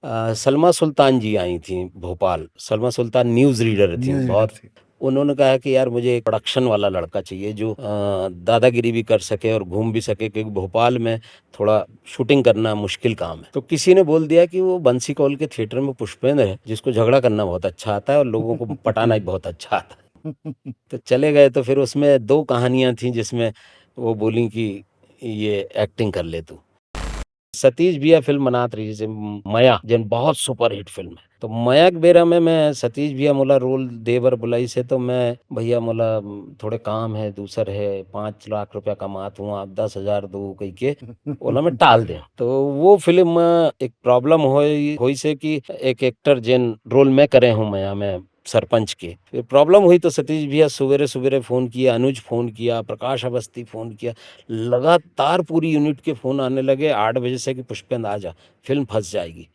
सलमा सुल्तान जी आई थी भोपाल। सलमा सुल्तान news reader थी news reader बहुत। थी। उन्होंने कहा कि यार मुझे एक प्रोडक्शन वाला लड़का चाहिए जो दादागिरी भी कर सके और घूम भी सके, क्योंकि भोपाल में थोड़ा शूटिंग करना मुश्किल काम है। तो किसी ने बोल दिया कि वो बंसी कौल के थिएटर में पुष्पेंद्र है, जिसको झगड़ा करना बहुत अच्छा आता है और लोगों को पटाना भी बहुत अच्छा आता है। तो चले गए। तो फिर उसमें दो कहानियां थी जिसमें वो बोली कि ये एक्टिंग कर ले तू। सतीश भैया फिल्म बनात रही जैसे मया, जन बहुत सुपर हिट फिल्म है। तो मया के बेरा में मैं सतीश भैया मोला रोल देवर बुलाई से, तो मैं भैया मोला थोड़े काम है, दूसर है, 5 लाख रुपया कमात हूँ, आप 10,000 दो कही के ओला में टाल दे। तो वो फिल्म में एक प्रॉब्लम हुई से कि एक एक्टर जिन रोल में करे हूँ मया में सरपंच के, फिर प्रॉब्लम हुई। तो सतीश भैया सवेरे सवेरे फोन किया, अनुज फोन किया, प्रकाश अवस्थी फोन किया, लगातार पूरी यूनिट के फोन आने लगे 8 बजे से कि पुष्पेंद्र आ जा, फिल्म फंस जाएगी।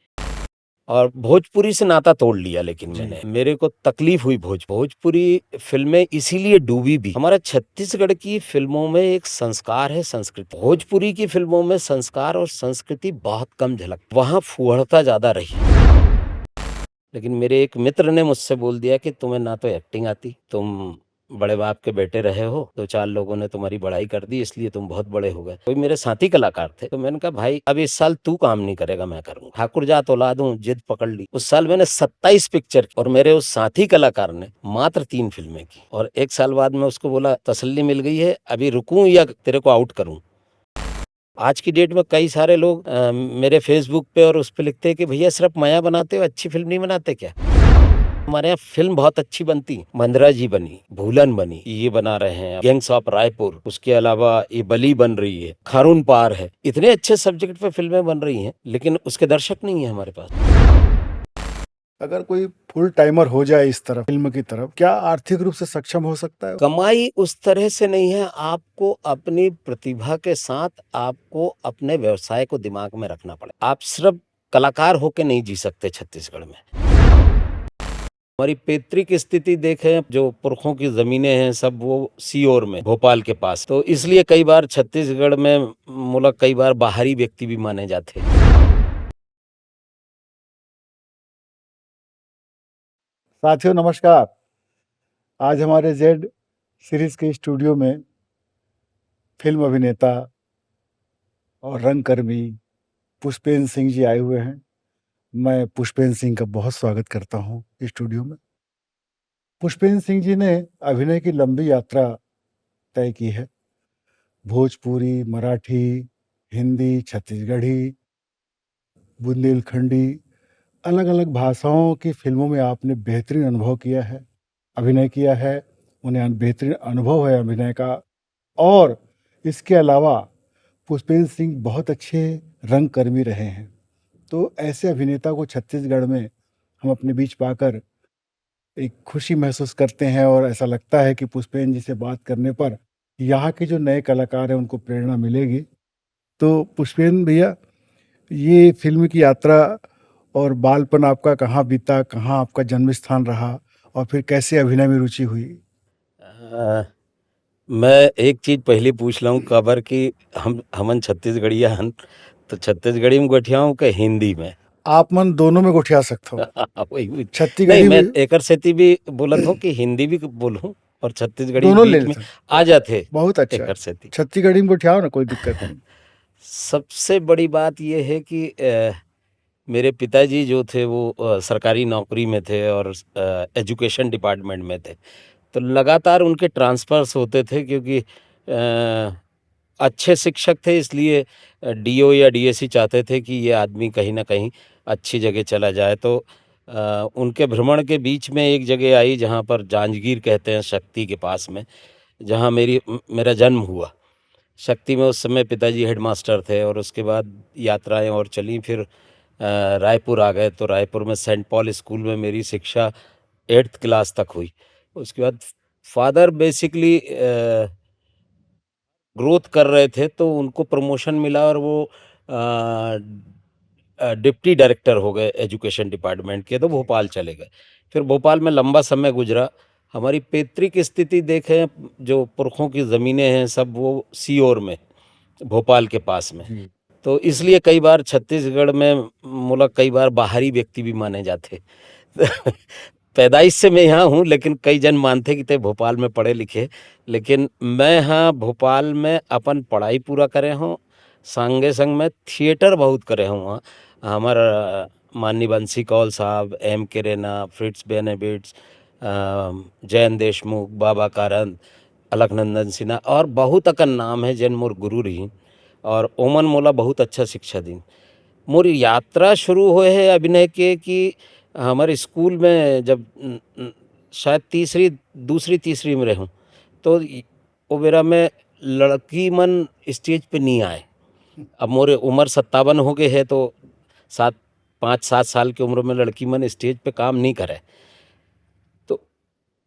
और भोजपुरी से नाता तोड़ लिया। लेकिन मैंने, मेरे को तकलीफ हुई। भोजपुरी फिल्में इसीलिए डूबी भी। हमारा छत्तीसगढ़ की फिल्मों में एक संस्कार है, संस्कृति। भोजपुरी की फिल्मों में संस्कार और संस्कृति बहुत कम झलक, वहां फुहड़ता ज्यादा रही। लेकिन मेरे एक मित्र ने मुझसे बोल दिया कि तुम्हें ना तो एक्टिंग आती, तुम बड़े बाप के बेटे रहे हो, 2-4 लोगों ने तुम्हारी बड़ाई कर दी, इसलिए तुम बहुत बड़े हो गए। कोई मेरे साथी कलाकार थे, तो मैंने कहा भाई अब इस साल तू काम नहीं करेगा, मैं करूंगा। ठाकुर जात औलाद हूं, जिद पकड़ ली। उस साल मैंने 27 पिक्चर की और मेरे उस साथी कलाकार ने मात्र 3 फिल्में की। और 1 साल बाद मैं उसको बोला तसल्ली मिल गई है, अभी रुकूं या तेरे को आउट करूं। आज की डेट में कई सारे लोग मेरे फेसबुक पे और उस पे लिखते हैं कि भैया सिर्फ माया बनाते हो, अच्छी फिल्म नहीं बनाते क्या? हमारे यहाँ फिल्म बहुत अच्छी बनती। मंदरा जी बनी, भूलन बनी, ये बना रहे हैं गैंग्स ऑफ रायपुर, उसके अलावा ये बली बन रही है, खारून पार है। इतने अच्छे सब्जेक्ट पे फिल्में बन रही हैं, लेकिन उसके दर्शक नहीं है हमारे पास। अगर कोई फुल टाइमर हो जाए इस तरफ, फिल्म की तरफ, क्या आर्थिक रूप से सक्षम हो सकता है? कमाई उस तरह से नहीं है। आपको अपनी प्रतिभा के साथ आपको अपने व्यवसाय को दिमाग में रखना पड़े। आप सिर्फ कलाकार होके नहीं जी सकते छत्तीसगढ़ में। हमारी पैतृक स्थिति देखें, जो पुरखों की जमीनें हैं सब वो सीओर में, भोपाल के पास। तो इसलिए कई बार छत्तीसगढ़ में मुलक कई बार बाहरी व्यक्ति भी माने जाते हैं। साथियों नमस्कार। आज हमारे जेड सीरीज के स्टूडियो में फिल्म अभिनेता और रंगकर्मी पुष्पेंद्र सिंह जी आए हुए हैं। मैं पुष्पेंद्र सिंह का बहुत स्वागत करता हूं स्टूडियो में। पुष्पेंद्र सिंह जी ने अभिनय की लंबी यात्रा तय की है। भोजपुरी, मराठी, हिंदी, छत्तीसगढ़ी, बुंदेलखंडी, अलग अलग भाषाओं की फिल्मों में आपने बेहतरीन अनुभव किया है, अभिनय किया है। उन्हें बेहतरीन अनुभव है अभिनय का। और इसके अलावा पुष्पेंद्र सिंह बहुत अच्छे रंगकर्मी रहे हैं। तो ऐसे अभिनेता को छत्तीसगढ़ में हम अपने बीच पाकर एक खुशी महसूस करते हैं और ऐसा लगता है कि पुष्पेंद्र जी से बात करने पर यहाँ के जो नए कलाकार हैं उनको प्रेरणा मिलेगी। तो पुष्पेंद्र भैया, ये फिल्म की यात्रा और बालपन आपका कहाँ बीता, कहाँ आपका जन्म स्थान रहा और फिर कैसे अभिनय में रुचि हुई? मैं एक चीज पहले पूछ लाऊं खबर कि हम हमन छत्तीसगढ़िया हन, तो छत्तीसगढ़ी में गोठियाऊं के हिंदी में? आप मन दोनों में गोठिया सकते हो। वही। नहीं, छत्तीसगढ़ी मैं भी एकर सेती भी बोलत हूँ कि हिंदी भी बोलूं और छत्तीसगढ़ी दोनों ले बीच में लेते हैं। आ जाते बहुत अच्छा। एकर सेती। छत्तीसगढ़ी में गोठियाओ ना, कोई दिक्कत नहीं। सबसे बड़ी बात यह है कि मेरे पिताजी जो थे वो सरकारी नौकरी में थे और एजुकेशन डिपार्टमेंट में थे। तो लगातार उनके ट्रांसफर्स होते थे, क्योंकि अच्छे शिक्षक थे, इसलिए डीओ या डीएससी चाहते थे कि ये आदमी कहीं ना कहीं अच्छी जगह चला जाए। तो उनके भ्रमण के बीच में एक जगह आई जहाँ पर जांजगीर कहते हैं, शक्ति के पास में, जहाँ मेरा जन्म हुआ। शक्ति में उस समय पिताजी हेडमास्टर थे और उसके बाद यात्राएं और चली। फिर रायपुर आ गए, तो रायपुर में सेंट पॉल स्कूल में मेरी शिक्षा 8th क्लास तक हुई। उसके बाद फादर बेसिकली ग्रोथ कर रहे थे, तो उनको प्रमोशन मिला और वो डिप्टी डायरेक्टर हो गए एजुकेशन डिपार्टमेंट के, तो भोपाल चले गए। फिर भोपाल में लंबा समय गुजरा। हमारी पैतृक स्थिति देखें, जो पुरखों की ज़मीनें हैं सब वो सीओर में, भोपाल के पास में। तो इसलिए कई बार छत्तीसगढ़ में मुला कई बार बाहरी व्यक्ति भी माने जाते। पैदाइश से मैं यहाँ हूँ, लेकिन कई जन मानते कि ते भोपाल में पढ़े लिखे, लेकिन मैं हाँ भोपाल में अपन पढ़ाई पूरा करे हूँ, संगे संग में थिएटर बहुत करे हूँ वहाँ। हमारा माननीय बंसी कौल साहब, एम के रेना, फ्रिट्स बेनेबिट्स, जयन देशमुख, बाबा कारंत, अलकनंदन सिन्हा और बहुत अकन नाम है जैन मोर गुरु रही, और ओमन मोला बहुत अच्छा शिक्षा दी। मोर यात्रा शुरू हुए है अभिनय के कि हमारे स्कूल में जब शायद दूसरी तीसरी में रहूं, तो वो बेरा में लड़की मन स्टेज पे नहीं आए। अब मोरे उम्र 57 हो गए है, तो 5-7 साल की उम्र में लड़की मन स्टेज पे काम नहीं करे। तो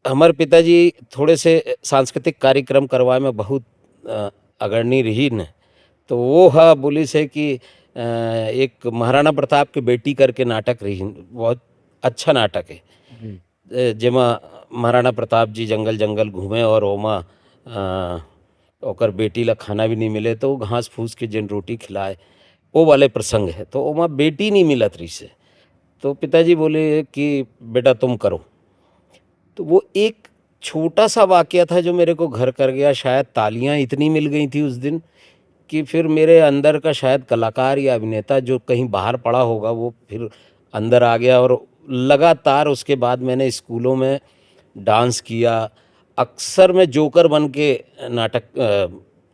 हमारे पिताजी थोड़े से सांस्कृतिक कार्यक्रम करवाए में बहुत अग्रणी रही न। तो वो हा बोली से कि एक महाराणा प्रताप की बेटी करके नाटक रही, बहुत अच्छा नाटक है, जी। जेमा महाराणा प्रताप जी जंगल जंगल घूमे और ओमा ओकर बेटी ला खाना भी नहीं मिले, तो वो घास फूस के जिन रोटी खिलाए, वो वाले प्रसंग है। तो ओमा बेटी नहीं मिलत रही से, तो पिताजी बोले कि बेटा तुम करो। तो वो एक छोटा सा वाकया था जो मेरे को घर कर गया। शायद तालियां इतनी मिल गई थी उस दिन कि फिर मेरे अंदर का शायद कलाकार या अभिनेता जो कहीं बाहर पड़ा होगा वो फिर अंदर आ गया, और लगातार उसके बाद मैंने स्कूलों में डांस किया। अक्सर मैं जोकर बन के नाटक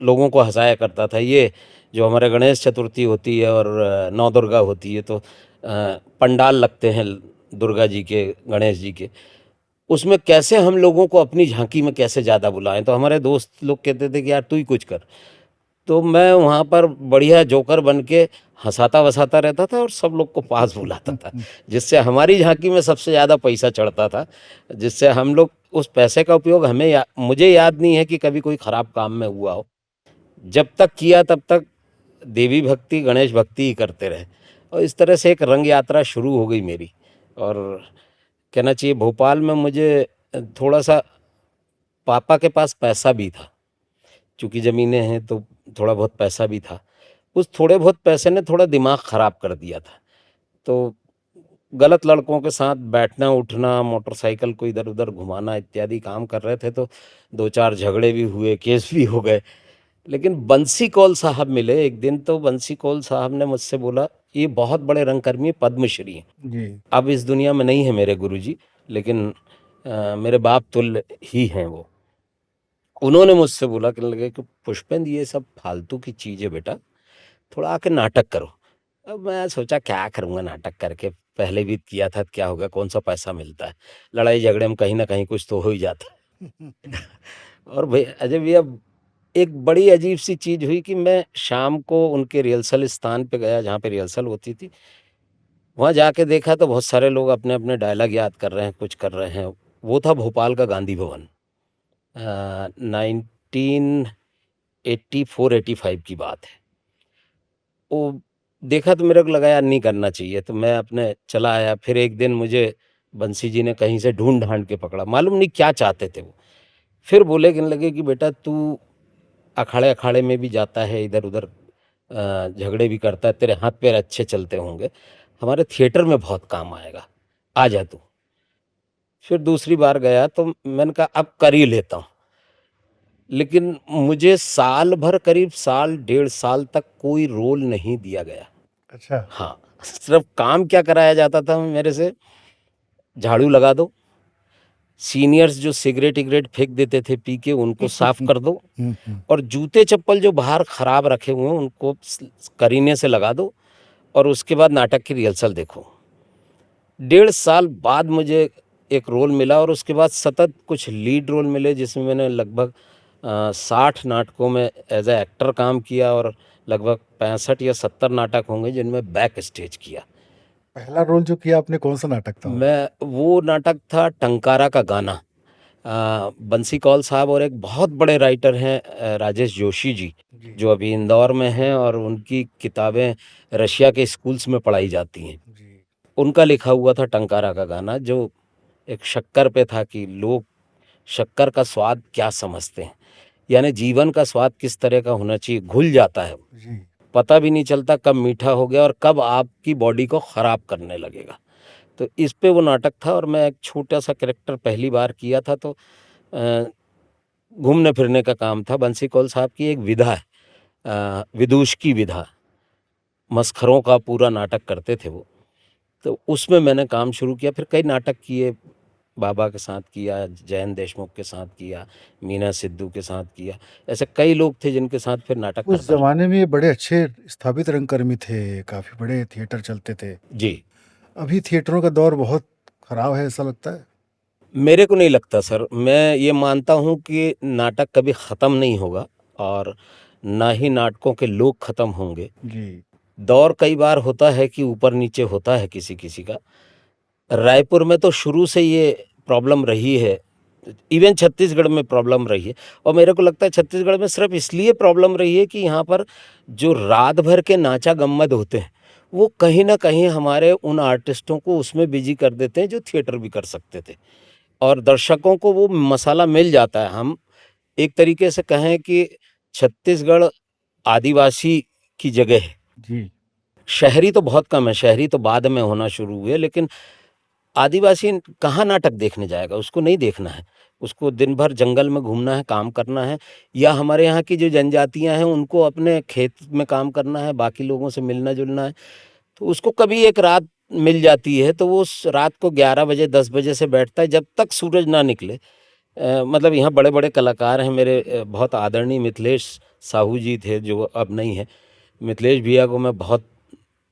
लोगों को हंसाया करता था। ये जो हमारे गणेश चतुर्थी होती है और नौ दुर्गा होती है, तो पंडाल लगते हैं दुर्गा जी के, गणेश जी के, उसमें कैसे हम लोगों को अपनी झांकी में कैसे ज़्यादा बुलाएं। तो हमारे दोस्त लोग कहते थे कि यार तू ही कुछ कर। तो मैं वहाँ पर बढ़िया जोकर बन के हंसाता वसाता रहता था और सब लोग को पास बुलाता था, जिससे हमारी झांकी में सबसे ज़्यादा पैसा चढ़ता था, जिससे हम लोग उस पैसे का उपयोग मुझे याद नहीं है कि कभी कोई ख़राब काम में हुआ हो। जब तक किया तब तक देवी भक्ति, गणेश भक्ति ही करते रहे, और इस तरह से एक रंग यात्रा शुरू हो गई मेरी। और कहना चाहिए भोपाल में मुझे थोड़ा सा पापा के पास पैसा भी था, चूँकि ज़मीनें हैं तो थोड़ा बहुत पैसा भी था। उस थोड़े बहुत पैसे ने थोड़ा दिमाग ख़राब कर दिया था। तो गलत लड़कों के साथ बैठना उठना, मोटरसाइकिल को इधर उधर घुमाना इत्यादि काम कर रहे थे, तो 2-4 झगड़े भी हुए, केस भी हो गए। लेकिन बंसी कौल साहब मिले एक दिन, तो बंसी कौल साहब ने मुझसे बोला, ये बहुत बड़े रंगकर्मी हैं, पद्मश्री हैं। जी। अब इस दुनिया में नहीं है मेरे गुरुजी, लेकिन मेरे बाप तुल्य ही हैं वो। उन्होंने मुझसे बोला, कहने लगे कि पुष्पेंद्र ये सब फालतू की चीज़ है बेटा, थोड़ा आके नाटक करो। अब मैं सोचा क्या करूँगा नाटक करके, पहले भी किया था, क्या होगा, कौन सा पैसा मिलता है, लड़ाई झगड़े में कहीं ना कहीं कुछ तो हो ही जाता है। और भाई अजय भैया, एक बड़ी अजीब सी चीज़ हुई कि मैं शाम को उनके रिहर्सल स्थान पे गया जहाँ पे रिहर्सल होती थी। वहाँ जाके देखा तो बहुत सारे लोग अपने अपने डायलॉग याद कर रहे हैं, कुछ कर रहे हैं। वो था भोपाल का गांधी भवन, 1984-85 की बात है। वो देखा तो मेरे को लगा यार नहीं करना चाहिए, तो मैं अपने चला आया। फिर एक दिन मुझे बंसी जी ने कहीं से ढूंढ ढांड के पकड़ा, मालूम नहीं क्या चाहते थे वो। फिर बोले, कहने लगे कि बेटा तू अखाड़े अखाड़े में भी जाता है, इधर उधर झगड़े भी करता है, तेरे हाथ पैर अच्छे चलते होंगे, हमारे थिएटर में बहुत काम आएगा, आ जा तू। फिर दूसरी बार गया तो मैंने कहा अब कर ही लेता हूँ। लेकिन मुझे साल भर, करीब साल 1.5 साल तक कोई रोल नहीं दिया गया। अच्छा। हाँ, सिर्फ काम क्या कराया जाता था मेरे से, झाड़ू लगा दो, सीनियर्स जो सिगरेट इगरेट फेंक देते थे पी के उनको साफ कर दो, और जूते चप्पल जो बाहर खराब रखे हुए हैं उनको करीने से लगा दो, और उसके बाद नाटक की रिहर्सल देखो। 1.5 साल बाद मुझे एक रोल मिला, और उसके बाद सतत कुछ लीड रोल मिले, जिसमें मैंने लगभग 60 नाटकों में एज ए एक्टर काम किया, और लगभग 65 या 70 नाटक होंगे जिनमें बैक स्टेज किया। पहला रोल जो किया आपने कौन सा नाटक था वो? वो नाटक था टंकारा का गाना। बंसी कौल साहब और एक बहुत बड़े राइटर हैं राजेश जोशी जी, जी। जो अभी इंदौर में हैं, और उनकी किताबें रशिया के स्कूल्स में पढ़ाई जाती हैं। जी। उनका लिखा हुआ था टंकारा का गाना, जो एक शक्कर पे था कि लोग शक्कर का स्वाद क्या समझते हैं, यानी जीवन का स्वाद किस तरह का होना चाहिए, घुल जाता है। जी। पता भी नहीं चलता कब मीठा हो गया और कब आपकी बॉडी को ख़राब करने लगेगा। तो इस पे वो नाटक था और मैं एक छोटा-सा कैरेक्टर पहली बार किया था, तो घूमने-फिरने का काम था। बंसी कौल साहब की एक विधा है, विदूष की विधा, मसखरों का पूरा नाटक करते थे वो। तो उसमें मैंने काम शुरू किया, फिर कई नाटक किए, बाबा के साथ किया, जयन देशमुख के साथ किया, मीना सिद्धू के साथ किया। ऐसे कई लोग थे जिनके साथ फिर नाटक उस करता रहा। ज़माने में ये बड़े अच्छे स्थापित रंगकर्मी थे, काफ़ी बड़े थिएटर चलते थे। जी। अभी थिएटरों का दौर बहुत खराब है, ऐसा लगता है? मेरे को नहीं लगता सर, मैं ये मानता हूँ कि नाटक कभी ख़त्म नहीं होगा और ना ही नाटकों के लोग ख़त्म होंगे। जी, दौर कई बार होता है कि ऊपर-नीचे होता है किसी-किसी का। रायपुर में तो शुरू से ये प्रॉब्लम रही है, इवन छत्तीसगढ़ में प्रॉब्लम रही है और मेरे को लगता है छत्तीसगढ़ में सिर्फ़ इसलिए प्रॉब्लम रही है कि यहाँ पर जो रात भर के नाचा-गम्मद होते हैं, वो कहीं न कहीं हमारे उन आर्टिस्टों को उसमें बिज़ी कर देते हैं जो थिएटर भी कर सकते थे और दर्शकों को वो मसाला मिल जाता है। हम एक तरीके से कहें कि छत्तीसगढ़ आदिवासी की जगह है। जी, शहरी तो बहुत कम है, शहरी तो बाद में होना शुरू हुए, लेकिन आदिवासी कहाँ नाटक देखने जाएगा? उसको नहीं देखना है। उसको दिन भर जंगल में घूमना है, काम करना है या हमारे यहाँ की जो जनजातियाँ हैं, उनको अपने खेत में काम करना है, बाकी लोगों से मिलना-जुलना है। तो उसको कभी एक रात मिल जाती है, तो वो उस रात को 11 बजे, 10 बजे से बैठता है, जब तक सूरज ना निकले। मतलब यहाँ बड़े-बड़े कलाकार हैं मेरे, बहुत आदरणीय मिथिलेश साहू जी थे, जो अब नहीं हैं। मिथिलेश भैया को मैं बहुत,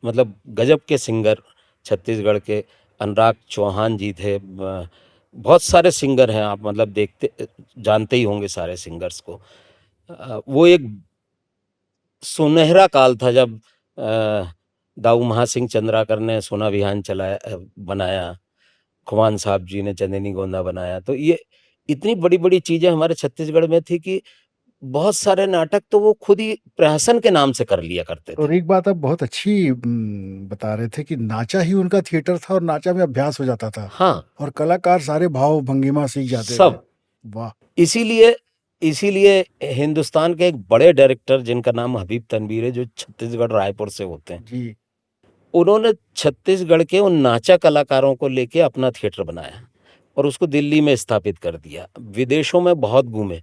मतलब गजब के सिंगर छत्तीसगढ़ के, अनुराग चौहान जी थे, बहुत सारे सिंगर हैं, आप मतलब जानते ही होंगे सारे सिंगर्स को। वो एक सुनहरा काल था जब दाऊ महासिंह चंद्राकर ने सोना विहान बनाया, खुमान साहब जी ने चंदेनी गोंदा बनाया। तो ये इतनी बड़ी-बड़ी चीज़ें हमारे छत्तीसगढ़ में थी कि बहुत सारे नाटक तो वो खुद ही प्रहसन के नाम से कर लिया करते थे। और एक बात आप बहुत अच्छी बता रहे थे कि नाचा ही उनका थिएटर था और नाचा में अभ्यास हो जाता था हाँ, और कलाकार सारे भाव भंगिमा सीख जाते थे। सब। वाह! इसीलिए इसीलिए हिंदुस्तान के एक बड़े डायरेक्टर जिनका नाम हबीब तनवीर है, जो छत्तीसगढ़ रायपुर से होते हैं, जी, उन्होंने छत्तीसगढ़ के उन नाचा कलाकारों को लेके अपना थिएटर बनाया और उसको दिल्ली में स्थापित कर दिया। विदेशों में बहुत घूमे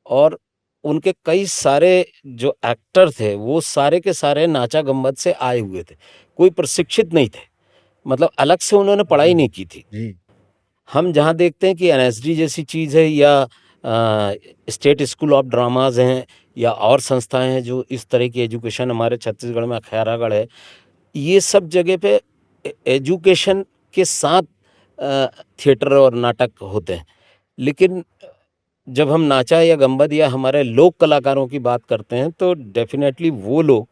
और उनके कई सारे जो एक्टर थे, वो सारे के सारे नाचा गम्मत से आए हुए थे। कोई प्रशिक्षित नहीं थे, मतलब अलग से उन्होंने जी, पढ़ाई नहीं की थी। जी, हम जहाँ देखते हैं कि एनएसडी जैसी चीज़ है या स्टेट स्कूल ऑफ ड्रामाज़ हैं या और संस्थाएँ हैं जो इस तरह की एजुकेशन, हमारे छत्तीसगढ़ में खैरागढ़ है, ये सब जगह पे एजुकेशन के साथ थिएटर और नाटक होते हैं। लेकिन जब हम नाचा या गम्बद या हमारे लोक कलाकारों की बात करते हैं तो डेफ़िनेटली वो लोग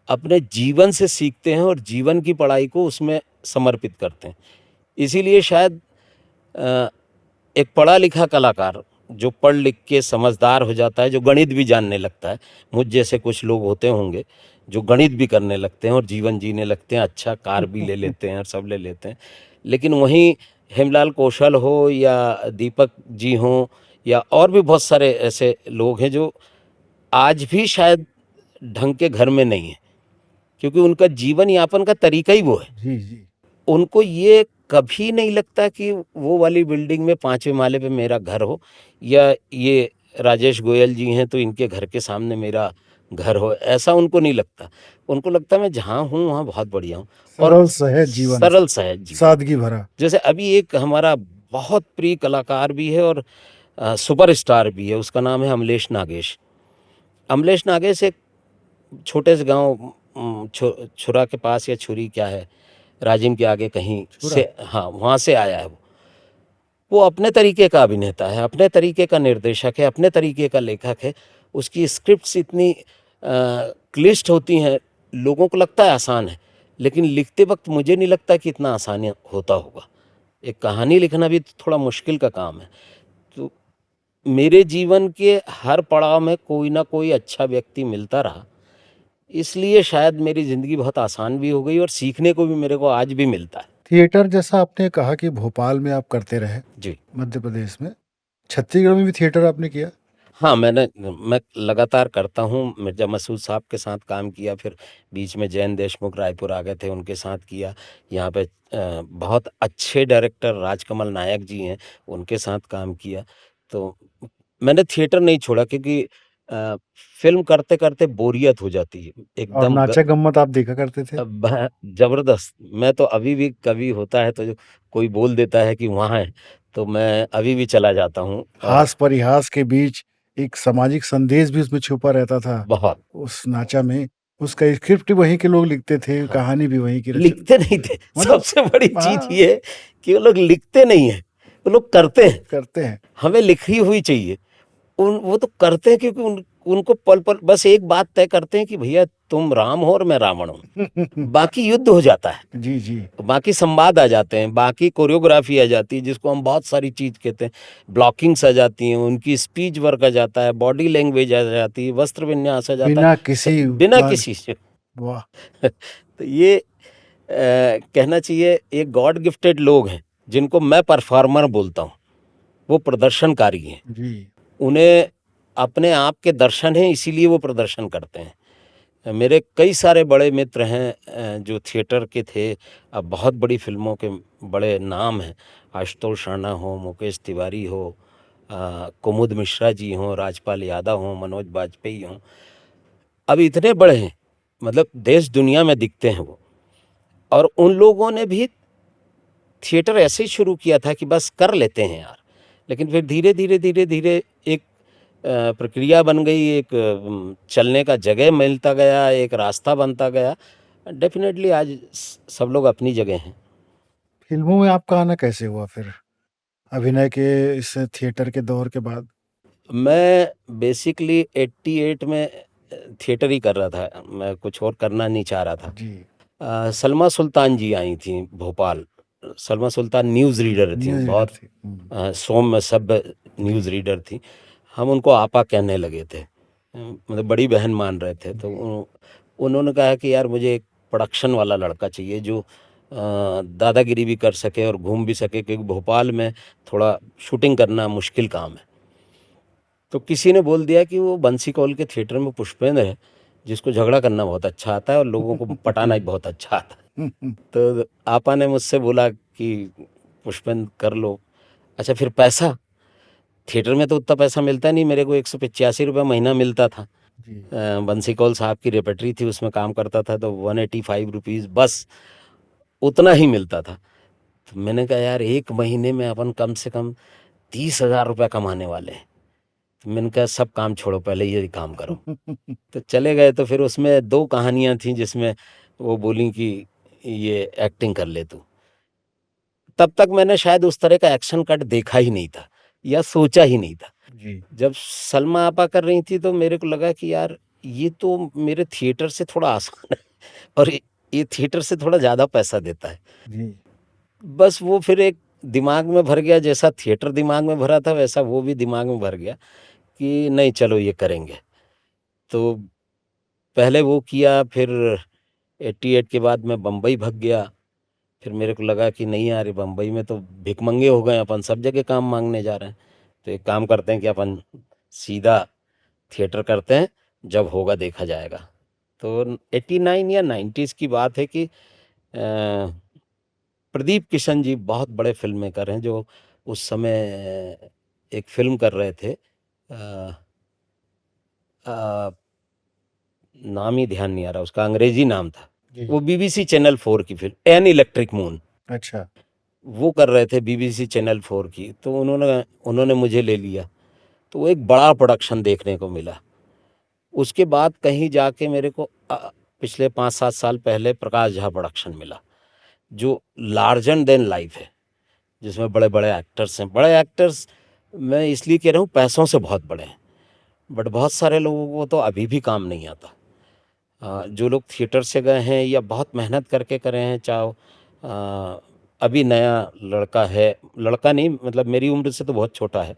अपने जीवन से सीखते हैं और जीवन की पढ़ाई को उसमें समर्पित करते हैं। इसीलिए शायद अ, एक पढ़ा लिखा कलाकार जो पढ़ लिख के समझदार हो जाता है, जो गणित भी जानने लगता है, मुझ जैसे कुछ लोग होते होंगे जो गणित भी करने लगते हैं और जीवन जीने लगते हैं, अच्छा कार भी ले लेते हैं और सब ले लेते हैं। लेकिन वहीं हेमलाल कौशल हो या दीपक जी हों या और भी बहुत सारे ऐसे लोग हैं जो आज भी शायद ढंग के घर में नहीं हैं, क्योंकि उनका जीवन यापन का तरीका ही वो है। जी, जी, उनको ये कभी नहीं लगता कि वो वाली बिल्डिंग में 5वें माले पे मेरा घर हो या ये राजेश गोयल जी हैं तो इनके घर के सामने मेरा घर हो, ऐसा उनको नहीं लगता। उनको लगता है मैं जहाँ हूँ वहाँ बहुत बढ़िया हूँ और सरल सहज जीवन, सरल सहज जीवन। सादगी भरा। जैसे अभी एक हमारा बहुत प्रिय कलाकार भी है और सुपरस्टार भी है, उसका नाम है अमलेश नागेश। अमलेश नागेश एक छोटे से गाँव छुरा के पास या छुरी क्या है, राजिम के आगे कहीं छुरा, से, हाँ, वहाँ से आया है वो। वो अपने तरीके का अभिनेता है, अपने तरीके का निर्देशक है, अपने तरीके का लेखक है। उसकी स्क्रिप्ट्स इतनी क्लिष्ट होती हैं, लोगों को लगता है आसान है, लेकिन लिखते वक़्त मुझे नहीं लगता कि इतना आसान होता होगा। एक कहानी लिखना भी थोड़ा मुश्किल का काम है। तो मेरे जीवन के हर पड़ाव में कोई ना कोई अच्छा व्यक्ति मिलता रहा, इसलिए शायद मेरी ज़िंदगी बहुत आसान भी हो गई और सीखने को भी मेरे को आज भी मिलता है। थिएटर जैसा आपने कहा कि भोपाल में आप करते रहे, जी। मध्य प्रदेश में। छत्तीसगढ़ में भी थिएटर आपने किया? हाँ, मैं लगातार करता हूँ। मिर्ज़ा मसूद साहब के साथ काम किया, फिर बीच में जयन देशमुख रायपुर आ गए थे, उनके साथ किया। यहाँ पे बहुत अच्छे डायरेक्टर राजकमल नायक जी हैं, उनके साथ काम किया। तो मैंने थिएटर नहीं छोड़ा, क्योंकि फ़िल्म करते-करते बोरियत हो जाती है। और एकदम ग नाचा गम्मत आप देखा करते थे? ब ज़बरदस्त। मैं तो अभी भी कभी होता है तो जो कोई बोल देता है कि वहाँ है, तो मैं अभी भी चला जाता हूँ। और हास परिहास के बीच एक सामाजिक संदेश भी उसमें छुपा रहता था, बहुत। उस नाचा में। उसका स्क्रिप्ट वहीं के लोग लिखते थे, हाँ, कहानी भी वहीं की लिखते नहीं थे। मतलब सबसे बड़ी चीज़ हाँ, ये है कि वो लोग लिखते नहीं हैं, वो लोग करते हैं। करते हैं। हमें लिखी हुई चाहिए। वो तो करते हैं, क्योंकि उनको पल-पल बस एक बात तय करते हैं कि भैया तुम राम हो और मैं रावण हूँ। बाकी युद्ध हो जाता है। जी, जी। बाकी संवाद आ जाते हैं, बाकी कोरियोग्राफी आ जाती है, जिसको हम बहुत सारी चीज़ कहते हैं, ब्लॉकिंग्स आ जाती हैं, उनकी स्पीच वर्क आ जाता है, बॉडी लैंग्वेज आ जाती है, वस्त्र विन्यास आ जाता है, बिना किसी बिना मान किसी से। वाह! तो ये कहना चाहिए एक गॉड गिफ्टेड लोग हैं, जिनको मैं परफॉर्मर बोलता हूँ। वो प्रदर्शनकारी हैं। जी। उन्हें अपने आप के दर्शन हैं, इसीलिए वो प्रदर्शन करते हैं। मेरे कई सारे बड़े मित्र हैं जो थिएटर के थे, अब बहुत बड़ी फ़िल्मों के बड़े नाम हैं। आशुतोष राणा हो, मुकेश तिवारी हो, कुमुद मिश्रा जी हों, राजपाल यादव हों, मनोज बाजपेयी हों। अब इतने बड़े हैं, मतलब देश दुनिया में दिखते हैं वो। और उन लोगों ने भी थिएटर ऐसे ही शुरू किया था कि बस कर लेते हैं यार। लेकिन फिर धीरे-धीरे एक प्रक्रिया बन गई, एक चलने का जगह मिलता गया, एक रास्ता बनता गया। डेफ़िनेटली आज सब लोग अपनी जगह हैं। फ़िल्मों में आपका आना कैसे हुआ फिर? अभिनय के इस थिएटर के दौर के बाद? मैं बेसिकली 88 में थिएटर ही कर रहा था, मैं कुछ और करना नहीं चाह रहा था। जी, सलमा सुल्तान जी आई थीं भोपाल। सलमा सुल्तान न्यूज़ रीडर थीं, न्यूज़ रीडर बहुत थे। हुँ, सौम्य सभ्य जी, न्यूज़ रीडर थीं। हम उनको आपा कहने लगे थे। मतलब बड़ी बहन मान रहे थे। तो जी। उन्होंने कहा कि यार मुझे एक प्रोडक्शन वाला लड़का चाहिए, जो दादागिरी भी कर सके और घूम भी सके, क्योंकि भोपाल में थोड़ा शूटिंग करना मुश्किल काम है। तो किसी ने बोल दिया कि वो बंसी कौल के थिएटर में पुष्पेंद्र है, जिसको झगड़ा करना बहुत अच्छा आता है और लोगों को पटाना भी बहुत अच्छा आता है। तो आपा ने मुझसे बोला कि पुष्पेंद्र कर लो। अच्छा, फिर पैसा? थिएटर में तो उतना पैसा मिलता नहीं, मेरे को 185 रुपये महीना मिलता था। जी, बंसी कौल साहब की रेperटरी थी, उसमें काम करता था, तो 185 रुपीज़ बस उतना ही मिलता था। तो मैंने कहा यार 1 महीने में अपन कम से कम 30,000 रुपये कमाने वाले हैं। तो मैंने कहा सब काम छोड़ो, पहले ये काम करो। तो चले गए, तो फिर उसमें 2 कहानियाँ थीं, जिसमें वो बोलीं कि ये एक्टिंग कर ले तू। तब तक मैंने शायद उस तरह का एक्शन कट देखा ही नहीं था, या सोचा ही नहीं था। जी, जब सलमा आपा कर रही थी, तो मेरे को लगा कि यार ये तो मेरे थिएटर से थोड़ा आसान है, और ये थिएटर से थोड़ा ज़्यादा पैसा देता है। जी। बस वो फिर एक दिमाग में भर गया, जैसा थिएटर दिमाग में भरा था वैसा वो भी दिमाग में भर गया कि नहीं चलो ये करेंगे। तो पहले वो किया, फिर 88 के बाद मैं बम्बई भाग गया। फिर मेरे को लगा कि नहीं यार, ये बम्बई में तो भिखमंगे हो गए, अपन सब जगह काम मांगने जा रहे हैं। तो एक काम करते हैं कि अपन सीधा थिएटर करते हैं, जब होगा देखा जाएगा। तो 89 या 90s की बात है कि प्रदीप किशन जी बहुत बड़े फ़िल्म मेकर हैं, जो उस समय एक फ़िल्म कर रहे थे। अ अ, नाम ही ध्यान नहीं आ रहा उसका, अंग्रेज़ी नाम था। जी, वो बीबीसी चैनल 4 की फ़िल्म एन इलेक्ट्रिक मून, अच्छा। वो कर रहे थे बीबीसी चैनल 4 की। तो उन्होंने उन्होंने मुझे ले लिया, तो वो एक बड़ा प्रोडक्शन देखने को मिला। उसके बाद कहीं जाके मेरे को पिछले 5-7 साल पहले प्रकाश झा प्रोडक्शन मिला, जो लार्जर देन लाइफ है, जिसमें बड़े-बड़े एक्टर्स हैं। बड़े एक्टर्स मैं इसलिए कह रहा हूँ, पैसों से बहुत बड़े हैं, बट बहुत सारे लोगों को तो अभी भी काम नहीं आता। जो लोग थिएटर से गए हैं या बहुत मेहनत करके करे हैं, चाहे अभी नया लड़का है, लड़का नहीं मतलब मेरी उम्र से तो बहुत छोटा है,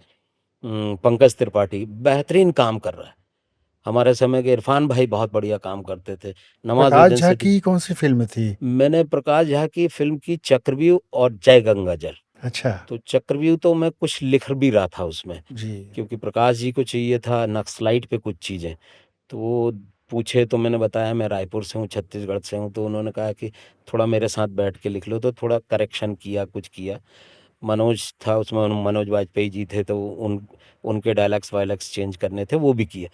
पंकज त्रिपाठी बेहतरीन काम कर रहा है। हमारे समय के इरफान भाई बहुत बढ़िया काम करते थे, प्रकाश नवाजुद्दीन झा सिद्दीकी। की कौन-सी फ़िल्म थी? मैंने प्रकाश झा की फ़िल्म की चक्रव्यूह और जय गंगा जल। अच्छा। तो चक्रव्यूह तो मैं कुछ लिख भी रहा था उसमें, जी। क्योंकि प्रकाश जी को चाहिए था नक्सलाइट पे कुछ चीज़ें। तो वो पूछे तो मैंने बताया मैं रायपुर से हूँ, छत्तीसगढ़ से हूँ, तो उन्होंने कहा कि थोड़ा मेरे साथ बैठ के लिख लो, तो थोड़ा करेक्शन किया, कुछ किया। मनोज था उसमें, मनोज वाजपेयी जी थे, तो उनके डायलॉग्स वायलॉग्स चेंज करने थे, वो भी किए।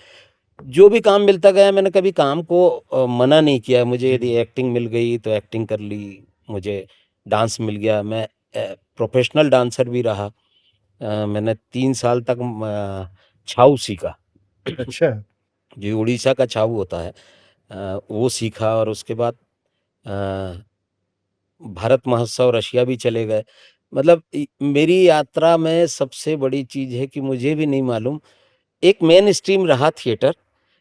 जो भी काम मिलता गया, मैंने कभी काम को मना नहीं किया। मुझे यदि जी। एक्टिंग मिल गई तो एक्टिंग कर ली, मुझे डांस मिल गया, मैं प्रोफेशनल डांसर भी रहा। मैंने 3 साल तक छाऊ सीखा। अच्छा। जो उड़ीसा का छाऊ होता है, वो सीखा, और उसके बाद अ, भारत महोत्सव रशिया भी चले गए। मतलब मेरी यात्रा में सबसे बड़ी चीज़ है कि मुझे भी नहीं मालूम, एक मेन स्ट्रीम रहा थिएटर,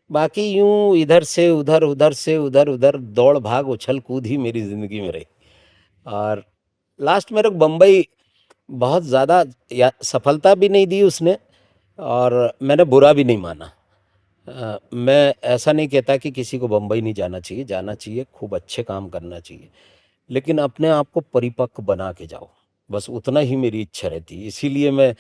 बाकी यूं इधर से उधर, उधर से उधर, उधर दौड़ भाग उछल कूद ही मेरी ज़िंदगी में रही। और लास्ट मेरे को बम्बई बहुत ज़्यादा या सफलता भी नहीं दी उसने, और मैंने बुरा भी नहीं माना। मैं ऐसा नहीं कहता कि किसी को बम्बई नहीं जाना चाहिए, जाना चाहिए, खूब अच्छे काम करना चाहिए, लेकिन अपने आप को परिपक्व बना के जाओ, बस उतना ही मेरी इच्छा रहती है। इसीलिए मैं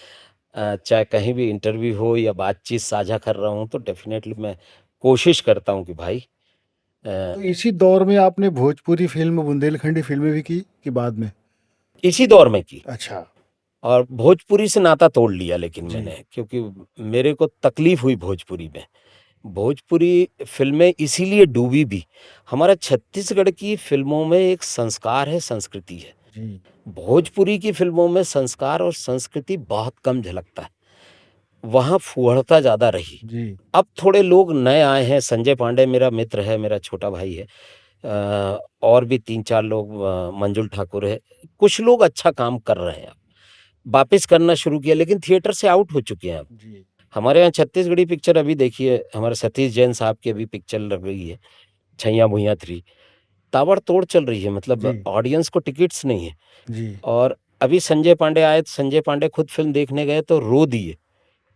चाहे कहीं भी इंटरव्यू हो या बातचीत साझा कर रहा हूँ, तो डेफिनेटली मैं कोशिश करता हूँ कि भाई अ, तो इसी दौर में आपने भोजपुरी फ़िल्म, बुंदेलखंडी फ़िल्में भी की कि बाद में? इसी दौर में की। अच्छा। और भोजपुरी से नाता तोड़ लिया लेकिन जी। मैंने, क्योंकि मेरे को तकलीफ हुई भोजपुरी में। भोजपुरी फ़िल्में इसीलिए डूबी भी, हमारा छत्तीसगढ़ की फ़िल्मों में एक संस्कार है, संस्कृति है। जी। भोजपुरी की फ़िल्मों में संस्कार और संस्कृति बहुत कम झलकता है, वहाँ फूहड़ता ज़्यादा रही। जी। अब थोड़े लोग नए आए हैं, संजय पांडे मेरा मित्र है, मेरा छोटा भाई है। और भी 3-4 लोग, मंजुल ठाकुर है, कुछ लोग अच्छा काम कर रहे हैं अब, वापिस करना शुरू किया, लेकिन थिएटर से आउट हो चुके हैं अब। जी। हमारे यहाँ छत्तीसगढ़ी पिक्चर अभी देखिए, हमारे सतीश जैन साहब की अभी पिक्चर लग रही है, छैया भुइयां 3, ताबड़तोड़ चल रही है, मतलब जी। ऑडियंस को टिकट्स नहीं है। जी। और अभी संजय पांडे आए, तो संजय पांडे खुद फ़िल्म देखने गए तो रो दिए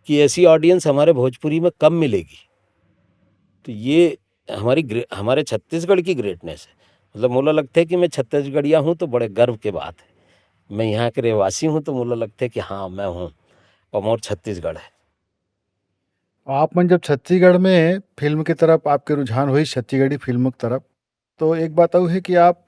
कि ऐसी ऑडियंस हमारे भोजपुरी में कब मिलेगी। तो ये हमारे छत्तीसगढ़ की ग्रेटनेस है। मतलब मोला लगता है कि मैं छत्तीसगढ़िया हूँ तो बड़े गर्व के बात है। मैं यहाँ के रहवासी हूँ तो मोला लगता है कि हाँ, मैं हूँ और मोर छत्तीसगढ़ है। आप मन जब छत्तीसगढ़ में फ़िल्म की तरफ आपके रुझान हुई, छत्तीसगढ़ी फ़िल्मों की तरफ, तो एक बात और है कि आप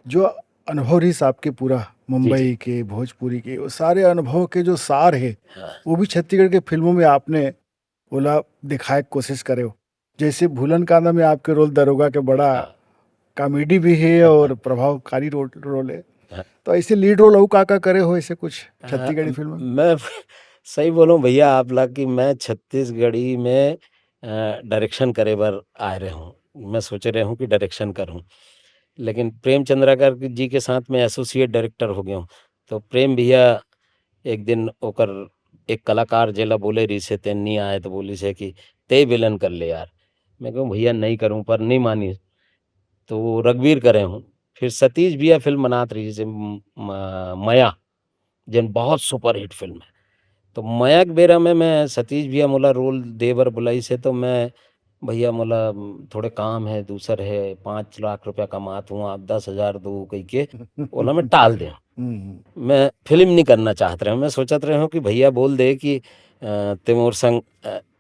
जो अनुभव रहीस आपके पूरा जी, जी। मुंबई के, भोजपुरी के, वो सारे अनुभव के जो सार है, हाँ, वो भी छत्तीसगढ़ के फ़िल्मों में आपने बोला दिखाए के कोशिश करे हो। जैसे भूलन कांदा में आपके रोल दरोगा के बड़ा हाँ, कॉमेडी भी है और प्रभावकारी रोल रोल है। हाँ। तो ऐसे लीड रोल और का करे हो ऐसे कुछ छत्तीसगढ़ी अ, फ़िल्म में? मैं सही बोलूँ भैया आप ला कि मैं छत्तीसगढ़ी में डायरेक्शन करे बर आए रहे हूँ। मैं सोच रहे हूँ कि डायरेक्शन करूँ। लेकिन प्रेम चंद्राकर जी के साथ मैं एसोसिएट डायरेक्टर हो गया हूँ। तो प्रेम भैया एक दिन ओकर एक कलाकार जेला बोले रही से ते नहीं आए, तो बोली से कि ते विलन कर ले यार। मैं कहूँ भैया नहीं करूँ, पर नहीं मानी। तो वो रघुवीर करे हूँ। फिर सतीश भैया फ़िल्म बनात रही जैसे माया, जौन बहुत सुपरहिट फ़िल्म है। तो माया के बेरा में मैं सतीश भैया मोला रोल दे बर बुलाई से, तो मैं भैया मोला थोड़े काम है, दूसर है, 5 लाख रुपया कमात हूँ, आप 10,000 दो कह के ओला मैं टाल दें। हुँ। मैं फ़िल्म नहीं करना चाहत रहे हूँ, मैं सोचत रहे हूँ कि भैया बोल दे कि ते मोर संग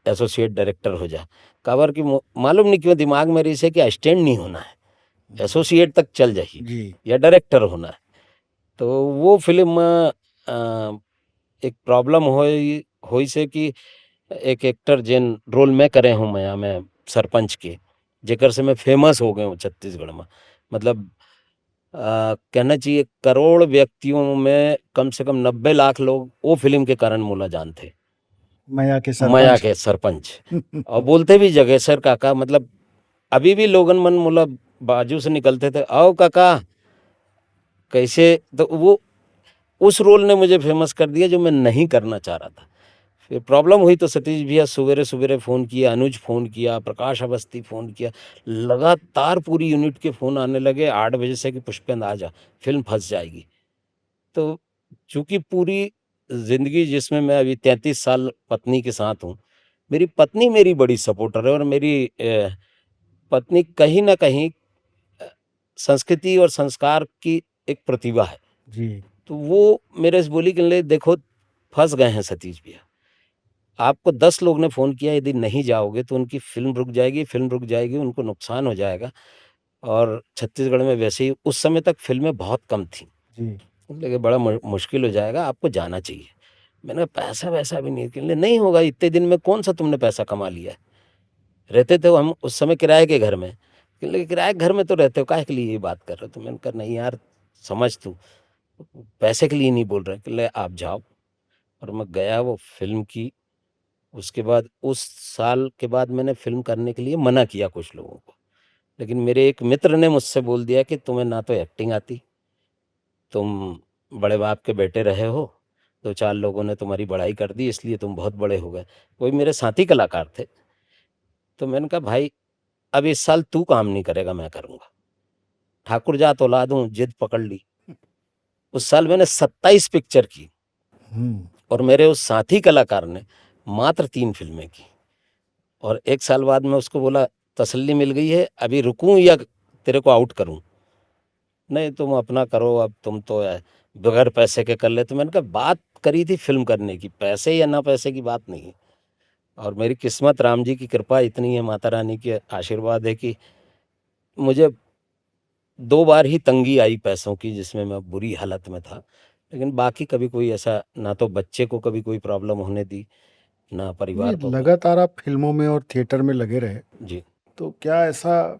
एसोसिएट डायरेक्टर हो जा। काबर कि मालूम नहीं क्यों दिमाग में रही से कि असिस्टेंट नहीं होना है, एसोसिएट तक चल जाही जी। या डायरेक्टर होना है। तो वो फ़िल्म में एक प्रॉब्लम होई से कि एक एक्टर जेन रोल मैं करे हूँ माया में सरपंच के, जेकर से मैं फेमस हो गए हूँ छत्तीसगढ़ में। मतलब कहना चाहिए करोड़ व्यक्तियों में कम से कम 90 लाख लोग वो फ़िल्म के कारण मोला जानथे, माया के माया सरपंच। के सरपंच। और बोलते भी जगेसर काका, मतलब अभी भी लोगन मन मोला बाजू से निकलते थे, आओ काका कैसे, तो वो उस रोल ने मुझे फेमस कर दिया जो मैं नहीं करना चाह रहा था। फिर प्रॉब्लम हुई तो सतीश भैया सवेरे-सवेरे फ़ोन किया, अनुज फ़ोन किया, प्रकाश अवस्थी फ़ोन किया, लगातार पूरी यूनिट के फ़ोन आने लगे 8 बजे से कि पुष्पेंद्र आ जा, फ़िल्म फँस जाएगी। तो चूँकि पूरी ज़िंदगी जिसमें मैं अभी 33 साल पत्नी के साथ हूँ, मेरी पत्नी मेरी बड़ी सपोर्टर है, और मेरी पत्नी कहीं न कहीं अ, संस्कृति और संस्कार की एक प्रतिभा है। जी। तो वो मेरे से बोली कि ले देखो फंस गए हैं सतीश भैया, आपको 10 लोग ने फ़ोन किया, यदि नहीं जाओगे तो उनकी फ़िल्म रुक जाएगी, उनको नुकसान हो जाएगा। और छत्तीसगढ़ में वैसे ही उस समय तक फ़िल्में बहुत कम थीं। जी। बोले कि बड़ा मुश्किल हो जाएगा, आपको जाना चाहिए। मैंने कहा पैसा-वैसा भी नहीं है। कहने नहीं होगा, इतने दिन में कौन-सा तुमने पैसा कमा लिया है? रहते थे हम उस समय किराए के घर में। कहने लगे किराए के घर में तो रहते हो, काहे के लिए ये बात कर रहे हो? तो मैंने कहा नहीं यार, समझ तू, पैसे के लिए नहीं बोल रहे। कहने लगे आप जाओ। और मैं गया, वो फ़िल्म की। उसके बाद उस साल के बाद मैंने फ़िल्म करने के लिए मना किया कुछ लोगों को। लेकिन मेरे एक मित्र ने मुझसे बोल दिया कि तुम्हें ना तो एक्टिंग आती, तुम बड़े बाप के बेटे रहे हो, 2-4 लोगों ने तुम्हारी बड़ाई कर दी इसलिए तुम बहुत बड़े हो गए। कोई मेरे साथी कलाकार थे। तो मैंने कहा भाई अब इस साल तू काम नहीं करेगा, मैं करूँगा। ठाकुर जात औलाद हूँ, जिद पकड़ ली। उस साल मैंने 27 पिक्चर की हम्म। और मेरे उस साथी कलाकार ने मात्र 3 फ़िल्में की। और 1 साल बाद मैं उसको बोला तसल्ली मिल गई है, अभी रुकूँ या तेरे को आउट करूँ? नहीं तुम अपना करो, अब तुम तो बगैर पैसे के कर लेते। मैंने कहा बात करी थी फ़िल्म करने की, पैसे या ना पैसे की बात नहीं है। और मेरी किस्मत, राम जी की कृपा इतनी है, माता रानी के आशीर्वाद है कि मुझे 2 बार ही तंगी आई पैसों की, जिसमें मैं बुरी हालत में था। लेकिन बाकी कभी कोई ऐसा, ना तो बच्चे को कभी कोई प्रॉब्लम होने दी, ना ये परिवार को कोई। लगातार आप फिल्मों में और थिएटर में लगे रहे, जी। तो क्या ऐसा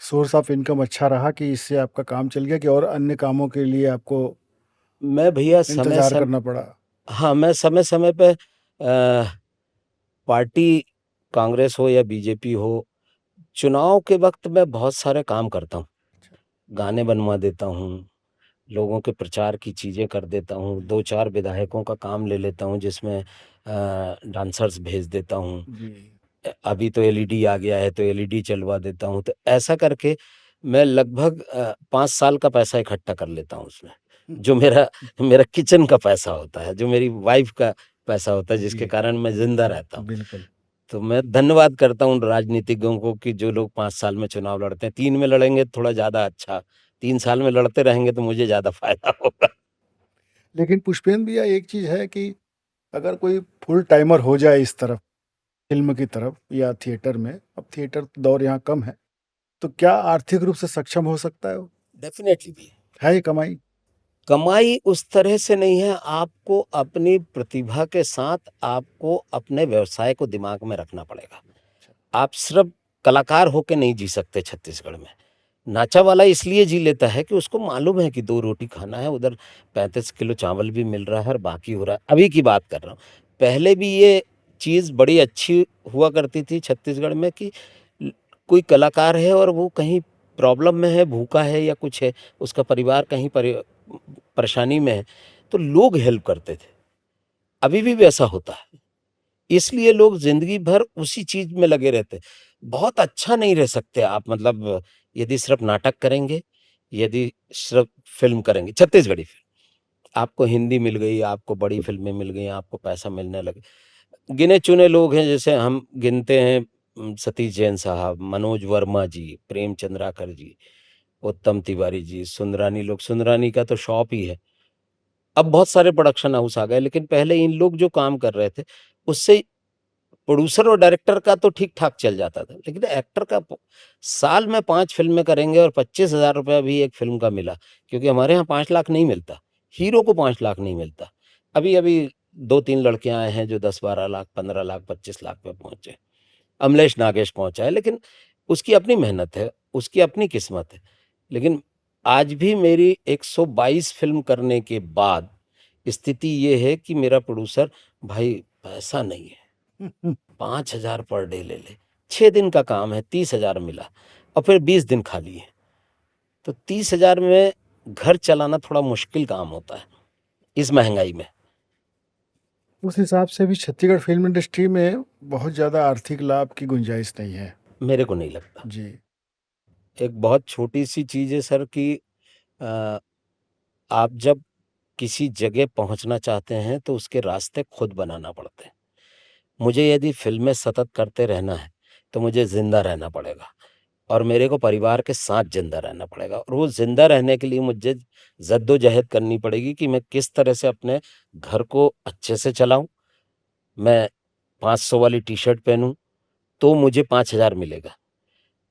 सोर्स ऑफ इनकम अच्छा रहा कि इससे आपका काम चल गया कि और अन्य कामों के लिए आपको मैं भैया इंतजार करना पड़ा? हाँ, मैं समय-समय पे पार्टी, कांग्रेस हो या बीजेपी हो, चुनाव के वक़्त मैं बहुत सारे काम करता हूँ। गाने बनवा देता हूँ, लोगों के प्रचार की चीज़ें कर देता हूँ, 2-4 विधायकों का काम ले लेता हूँ, जिसमें डांसर्स भेज देता हूँ। जी। अभी तो एलईडी आ गया है तो एलईडी चलवा देता हूँ। तो ऐसा करके मैं लगभग 5 साल का पैसा इकट्ठा कर लेता हूँ उसमें। जो मेरा मेरा किचन का पैसा होता है, जो मेरी वाइफ़ का पैसा होता है, जी। जिसके कारण मैं ज़िंदा रहता हूँ। बिल्कुल। तो मैं धन्यवाद करता हूँ उन राजनीतिज्ञों को कि जो लोग 5 साल में चुनाव लड़ते हैं। 3 में लड़ेंगे तो थोड़ा ज़्यादा अच्छा, 3 साल में लड़ते रहेंगे तो मुझे ज़्यादा फ़ायदा होगा। लेकिन पुष्पेंद्र भैया एक चीज़ है कि अगर कोई फुल टाइमर हो जाए इस तरफ, फ़िल्म की तरफ या थिएटर में, अब थिएटर दौर यहाँ कम तो क्या आर्थिक रूप से सक्षम हो सकता है वो? डेफ़िनेटली भी। है ये कमाई? कमाई उस तरह से नहीं है, आपको अपनी प्रतिभा के साथ आपको अपने व्यवसाय को दिमाग में रखना पड़ेगा। आप सिर्फ़ कलाकार होके नहीं जी सकते छत्तीसगढ़ में। नाचा वाला इसलिए जी लेता है कि उसको मालूम है कि 2 रोटी खाना है, उधर 35 किलो चावल भी मिल रहा है और बाकी हो रहा है। अभी की बात कर रहा हूँ। पहले भी ये चीज़ बड़ी अच्छी हुआ करती थी छत्तीसगढ़ में कि ल कोई कलाकार है और वो कहीं प्रॉब्लम में है, भूखा है या कुछ है, उसका परिवार कहीं परेशानी में है, तो लोग हेल्प करते थे। अभी भी वैसा होता है। इसलिए लोग ज़िंदगी भर उसी चीज़ में लगे रहते हैं। बहुत अच्छा नहीं रह सकते आप, मतलब यदि सिर्फ़ नाटक करेंगे, यदि सिर्फ़ फ़िल्म करेंगे, छत्तीसगढ़ी फ़िल्म। आपको हिंदी मिल गई, आपको बड़ी फ़िल्में मिल गई, आपको पैसा मिलने लगे। गिने-चुने लोग हैं, जैसे हम गिनते हैं सतीश जैन साहब, मनोज वर्मा जी, प्रेम चंद्राकर जी, उत्तम तिवारी जी, सुंदरानी लोग, सुंदरानी का तो शॉप ही है। अब बहुत सारे प्रोडक्शन हाउस आ गए, लेकिन पहले इन लोग जो काम कर रहे थे, उससे प्रोड्यूसर और डायरेक्टर का तो ठीक-ठाक चल जाता था, लेकिन एक्टर का प साल में 5 फ़िल्में करेंगे और 25,000 रुपया भी एक फ़िल्म का मिला, क्योंकि हमारे यहाँ 5 लाख नहीं मिलता, हीरो को 5 लाख नहीं मिलता। अभी-अभी 2-3 लड़के आए हैं जो 10-12 लाख, 15 लाख, 25 लाख पे पहुँचे। अमलेश नागेश पहुँचा है, लेकिन उसकी अपनी मेहनत है, उसकी अपनी किस्मत है। लेकिन आज भी मेरी 122 फ़िल्म करने के बाद स्थिति ये है कि मेरा प्रोड्यूसर, भाई पैसा नहीं है, 5,000 पर डे ले ले। 6 दिन का काम है, 30,000 मिला और फिर 20 दिन खाली है। तो 30,000 में घर चलाना थोड़ा मुश्किल काम होता है, इस महँगाई में। उस हिसाब से भी छत्तीसगढ़ फ़िल्म इंडस्ट्री में बहुत ज़्यादा आर्थिक लाभ की गुंजाइश नहीं है। मेरे को नहीं लगता। जी। एक बहुत छोटी-सी चीज़ है सर कि अ, आप जब किसी जगह पहुँचना चाहते हैं तो उसके रास्ते खुद बनाना पड़ते हैं। मुझे यदि फ़िल्में सतत करते रहना है, तो मुझे ज़िंदा रहना पड़ेगा। और मेरे को परिवार के साथ जिंदा रहना पड़ेगा, और वो जिंदा रहने के लिए मुझे जद्दोजहद करनी पड़ेगी कि मैं किस तरह से अपने घर को अच्छे से चलाऊं। मैं 500 वाली टी शर्ट पहनूं तो मुझे 5,000 मिलेगा।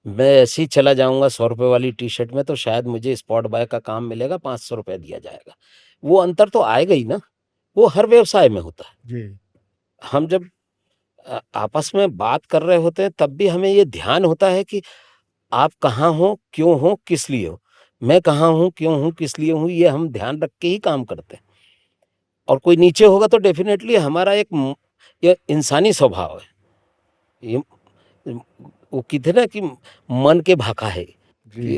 मैं ऐसे ही चला जाऊंगा 100 रुपये वाली टी शर्ट में तो शायद मुझे स्पॉट बाय का काम मिलेगा, 500 रुपये दिया जाएगा। वो अंतर तो आएगा ही ना। वो हर व्यवसाय में होता है। जी। हम जब आपस में बात कर रहे होते हैं तब भी हमें ये ध्यान होता है कि आप कहाँ हो, क्यों हो, किस लिए हो। मैं कहाँ हूँ, क्यों हूँ, किस लिए हूँ, ये हम ध्यान रख के ही काम करते हैं। और कोई नीचे होगा तो डेफिनेटली हमारा ये इंसानी स्वभाव है। ये वो कहते ना कि मन के भाका है जी। कि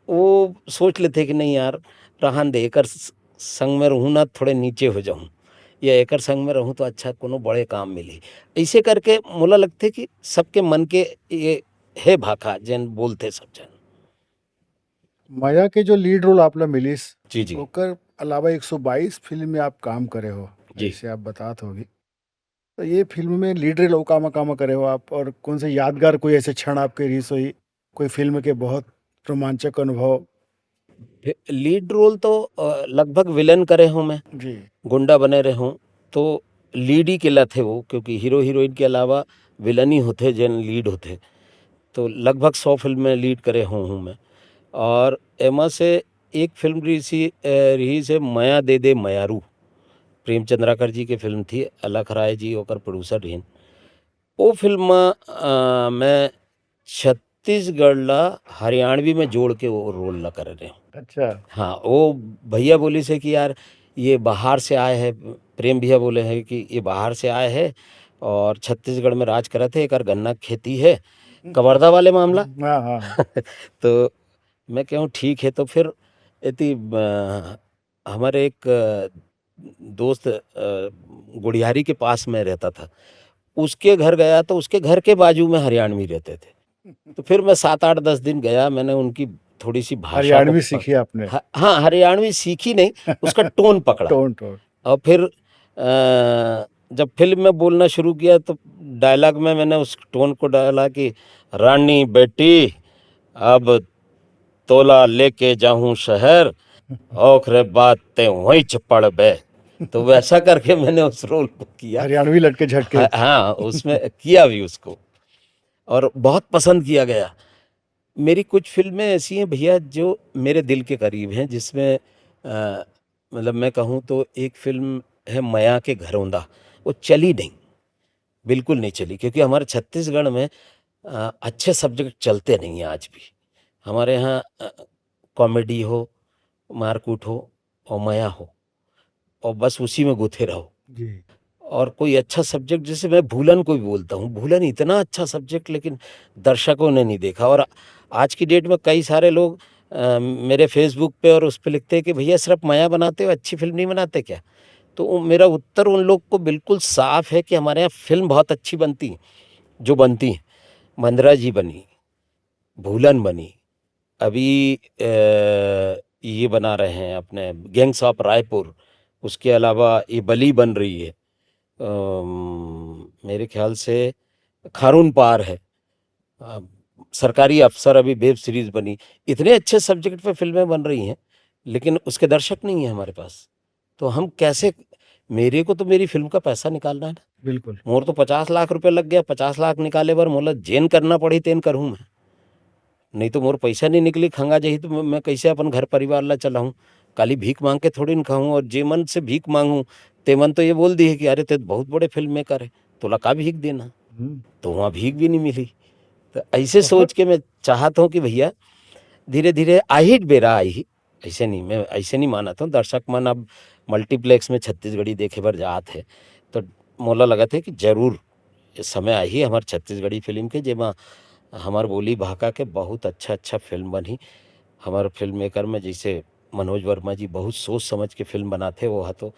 वो सोच लेते कि नहीं यार, रहन दे, एकर संग में रहूँ ना थोड़े नीचे हो जाऊँ, या एकर संग में रहूँ तो अच्छा कोनो बड़े काम मिली। ऐसे करके मोला लगते कि सबके मन के ये है भाका जैन बोलते सब जन। माया के जो लीड रोल आपला मिलिस, जी जी ओकर अलावा 122 फिल्म में आप काम करे हो, जी। ऐसे आप बतात होगी। तो ये फिल्म में लीड रोल कामा कामा करे हो आप, और कौन से यादगार कोई ऐसे क्षण आपके रही हुई, कोई फिल्म के बहुत रोमांचक अनुभव? लीड रोल तो लगभग विलन करे हूँ मैं, जी। गुंडा बने रहे हूँ। तो लीड ही केला थे वो, क्योंकि हीरो हीरोइन के अलावा विलन ही होते जैन लीड होते। तो लगभग 100 फिल्म में लीड करे हूँ मैं। और एमा से एक फिल्म रही से माया दे दे मयारू, प्रेम चंद्राकर जी की फिल्म थी, अलख राय जी ओकर प्रोड्यूसर रहीन। वो फिल्म मैं छत्तीसगढ़ ला हरियाणवी में जोड़ के वो रोल ला कर रहे हूँ। अच्छा। हाँ, वो भैया बोली से कि यार ये बाहर से आए हैं, प्रेम भैया बोले हैं कि ये बाहर से आए हैं और छत्तीसगढ़ में राज करे थे, एक गन्ना की खेती है, कवर्धा वाले मामला। हाँ हाँ हाँ। तो मैं कहूँ ठीक है। तो फिर इतनी हमारे एक दोस्त गुड़ियारी के पास में रहता था, उसके घर गया तो उसके घर के बाजू में हरियाणवी रहते थे। तो फिर मैं 7 8 10 दिन गया, मैंने उनकी थोड़ी सी भाषा को हरियाणवी सीखी आपने? हाँ, हरियाणवी सीखी नहीं, उसका टोन पकड़ा। Tone tone. और फिर जब फिल्म में बोलना शुरू किया तो डायलॉग में मैंने उस टोन को डाला कि रानी बेटी अब तोला लेके जाऊं शहर, औखरे बात ते वहीं चपड़ बे। तो वैसा करके मैंने उस रोल को किया। हरियाणवी लटके झटके। हाँ, उसमें किया भी उसको, और बहुत पसंद किया गया। मेरी कुछ फिल्में ऐसी हैं भैया जो मेरे दिल के करीब हैं, जिसमें मतलब मैं कहूँ तो एक फिल्म है माया के घरौंदा। वो चली नहीं, बिल्कुल नहीं चली, क्योंकि हमारे छत्तीसगढ़ में अच्छे सब्जेक्ट चलते नहीं हैं आज भी। हमारे यहाँ कॉमेडी हो, मारकूट हो और माया हो, और बस उसी में गुथे रहो। जी। और कोई अच्छा सब्जेक्ट, जैसे मैं भूलन को भी बोलता हूँ, भूलन इतना अच्छा सब्जेक्ट, लेकिन दर्शकों ने नहीं देखा। और आज की डेट में कई सारे लोग मेरे फेसबुक पे और उस पे लिखते हैं कि भैया सिर्फ माया बनाते हो, अच्छी फिल्म नहीं बनाते क्या। तो मेरा उत्तर उन लोग को बिल्कुल साफ है कि हमारे यहाँ फिल्म बहुत अच्छी बनती है, जो बनती है। मंदरा जी बनी, भूलन बनी, अभी ये बना रहे हैं अपने गैंग्स ऑफ रायपुर, उसके अलावा ये बली बन रही है, मेरे ख्याल से खारून पार है, अ, सरकारी अफसर अभी वेब सीरीज बनी। इतने अच्छे सब्जेक्ट पे फिल्में बन रही हैं, लेकिन उसके दर्शक नहीं है हमारे पास। तो हम कैसे, मेरे को तो मेरी फिल्म का पैसा निकालना है ना। बिल्कुल। मोर तो 50 लाख रुपए लग गया, 50 लाख निकाले बार मोला जेन करना पड़ी तेन करूँ मैं। नहीं तो मोर पैसा नहीं निकली खंगा जही तो मैं कैसे अपन घर परिवार ला चलाऊं। काली भीख मांग के थोड़ी न खाऊं, और जे मन से भीख मांगूं ते मन तो ये बोल दी है कि अरे ते बहुत बड़े फिल्म मेकर है, तोला का भीख देना। हम्म। तो वहाँ भीख भी नहीं मिली। तो ऐसे बहुत। सोच के मैं चाहता हूँ कि भैया धीरे धीरे आई बेरा आई ही। ऐसे नहीं, मैं ऐसे नहीं मानता हूँ, दर्शक मन अब मल्टीप्लेक्स में छत्तीसगढ़ी देखे बर जात है। तो मोला लगा था कि जरूर ये समय आई ही हमारे छत्तीसगढ़ी फिल्म के, जेमा हमार बोली भाका के बहुत अच्छा अच्छा फिल्म बनी। हमारे फिल्म मेकर में जैसे मनोज वर्मा जी बहुत सोच समझ के फिल्म बनाते वो है। तो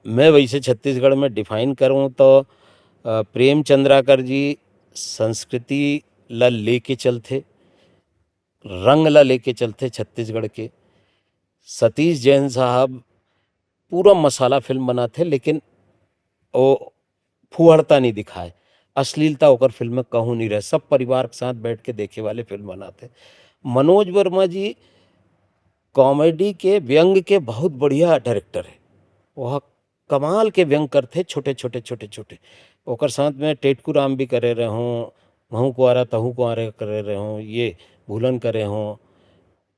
मैं वैसे छत्तीसगढ़ में डिफाइन करूँ तो प्रेम चंद्राकर जी संस्कृति ला लेके चलते, रंग ला लेके चलते छत्तीसगढ़ के। सतीश जैन साहब पूरा मसाला फिल्म बनाते, लेकिन वो फुहड़ता नहीं दिखाए। अश्लीलता होकर फिल्म में कहूँ नहीं रहे, सब परिवार के साथ बैठ के देखे वाले फिल्म बनाते। मनोज वर्मा जी कॉमेडी के व्यंग के बहुत बढ़िया डायरेक्टर है। वह कमाल के व्यंग करते, छोटे छोटे छोटे छोटे। ओकर साथ में टेटकू राम भी करे रहे हों, महू कुआरा तहू कुआरे करे रहे हों, ये भूलन करे हों,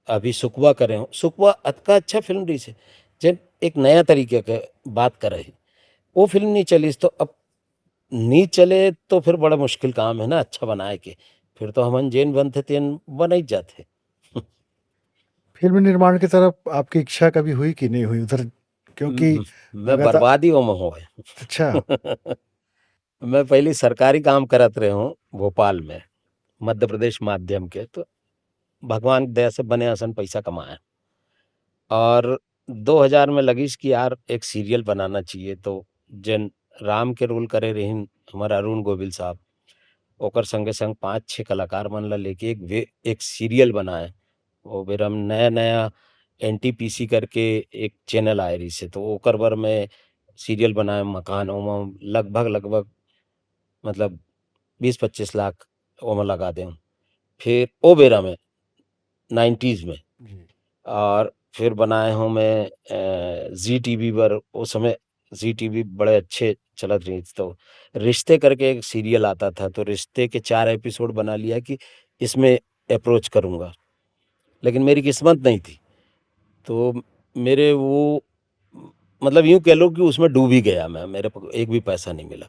अभी सुकवा करे हों। सुकवा अतका अच्छा फिल्म रही से जब एक नया तरीके के बात करे, वो फिल्म नहीं चली तो अब नहीं चले तो फिर बड़ा मुश्किल काम है ना अच्छा बनाए के। फिर तो हमन जेन बनते तेन बन ही जाते। फिल्म निर्माण की तरफ आपकी इच्छा कभी हुई कि नहीं हुई उधर, क्योंकि मैं अगर बर्बादी में हो अच्छा मैं पहले सरकारी काम करत रहे हूँ भोपाल में, मध्य प्रदेश माध्यम के। तो भगवान की दया से बने असन पैसा कमाए, और 2000 में लगीस कि यार एक सीरियल बनाना चाहिए। तो जन राम के रोल करे रहीन हमारा अरुण गोविल साहब, ओकर संगे संग 5-6 कलाकार मन ला लेके एक सीरियल बनाए। वो बेर हम नया नया एनटीपीसी करके एक चैनल आए रही से, तो ओकर बर में सीरियल बनाए मकान ओमा लगभग लगभग मतलब 20-25 लाख ओमा लगा दें। फिर ओ बेरा में 90s में, जी और फिर बनाए हूँ मैं जी टीवी पर। उस समय जी टीवी बड़े अच्छे चलत रही। तो रिश्ते करके एक सीरियल आता था, तो रिश्ते के 4 एपिसोड बना लिया कि इसमें अप्रोच करूँगा, लेकिन मेरी किस्मत नहीं थी। तो मेरे वो मतलब यूँ कह लो कि उसमें डूब ही गया मैं, मेरे को एक भी पैसा नहीं मिला।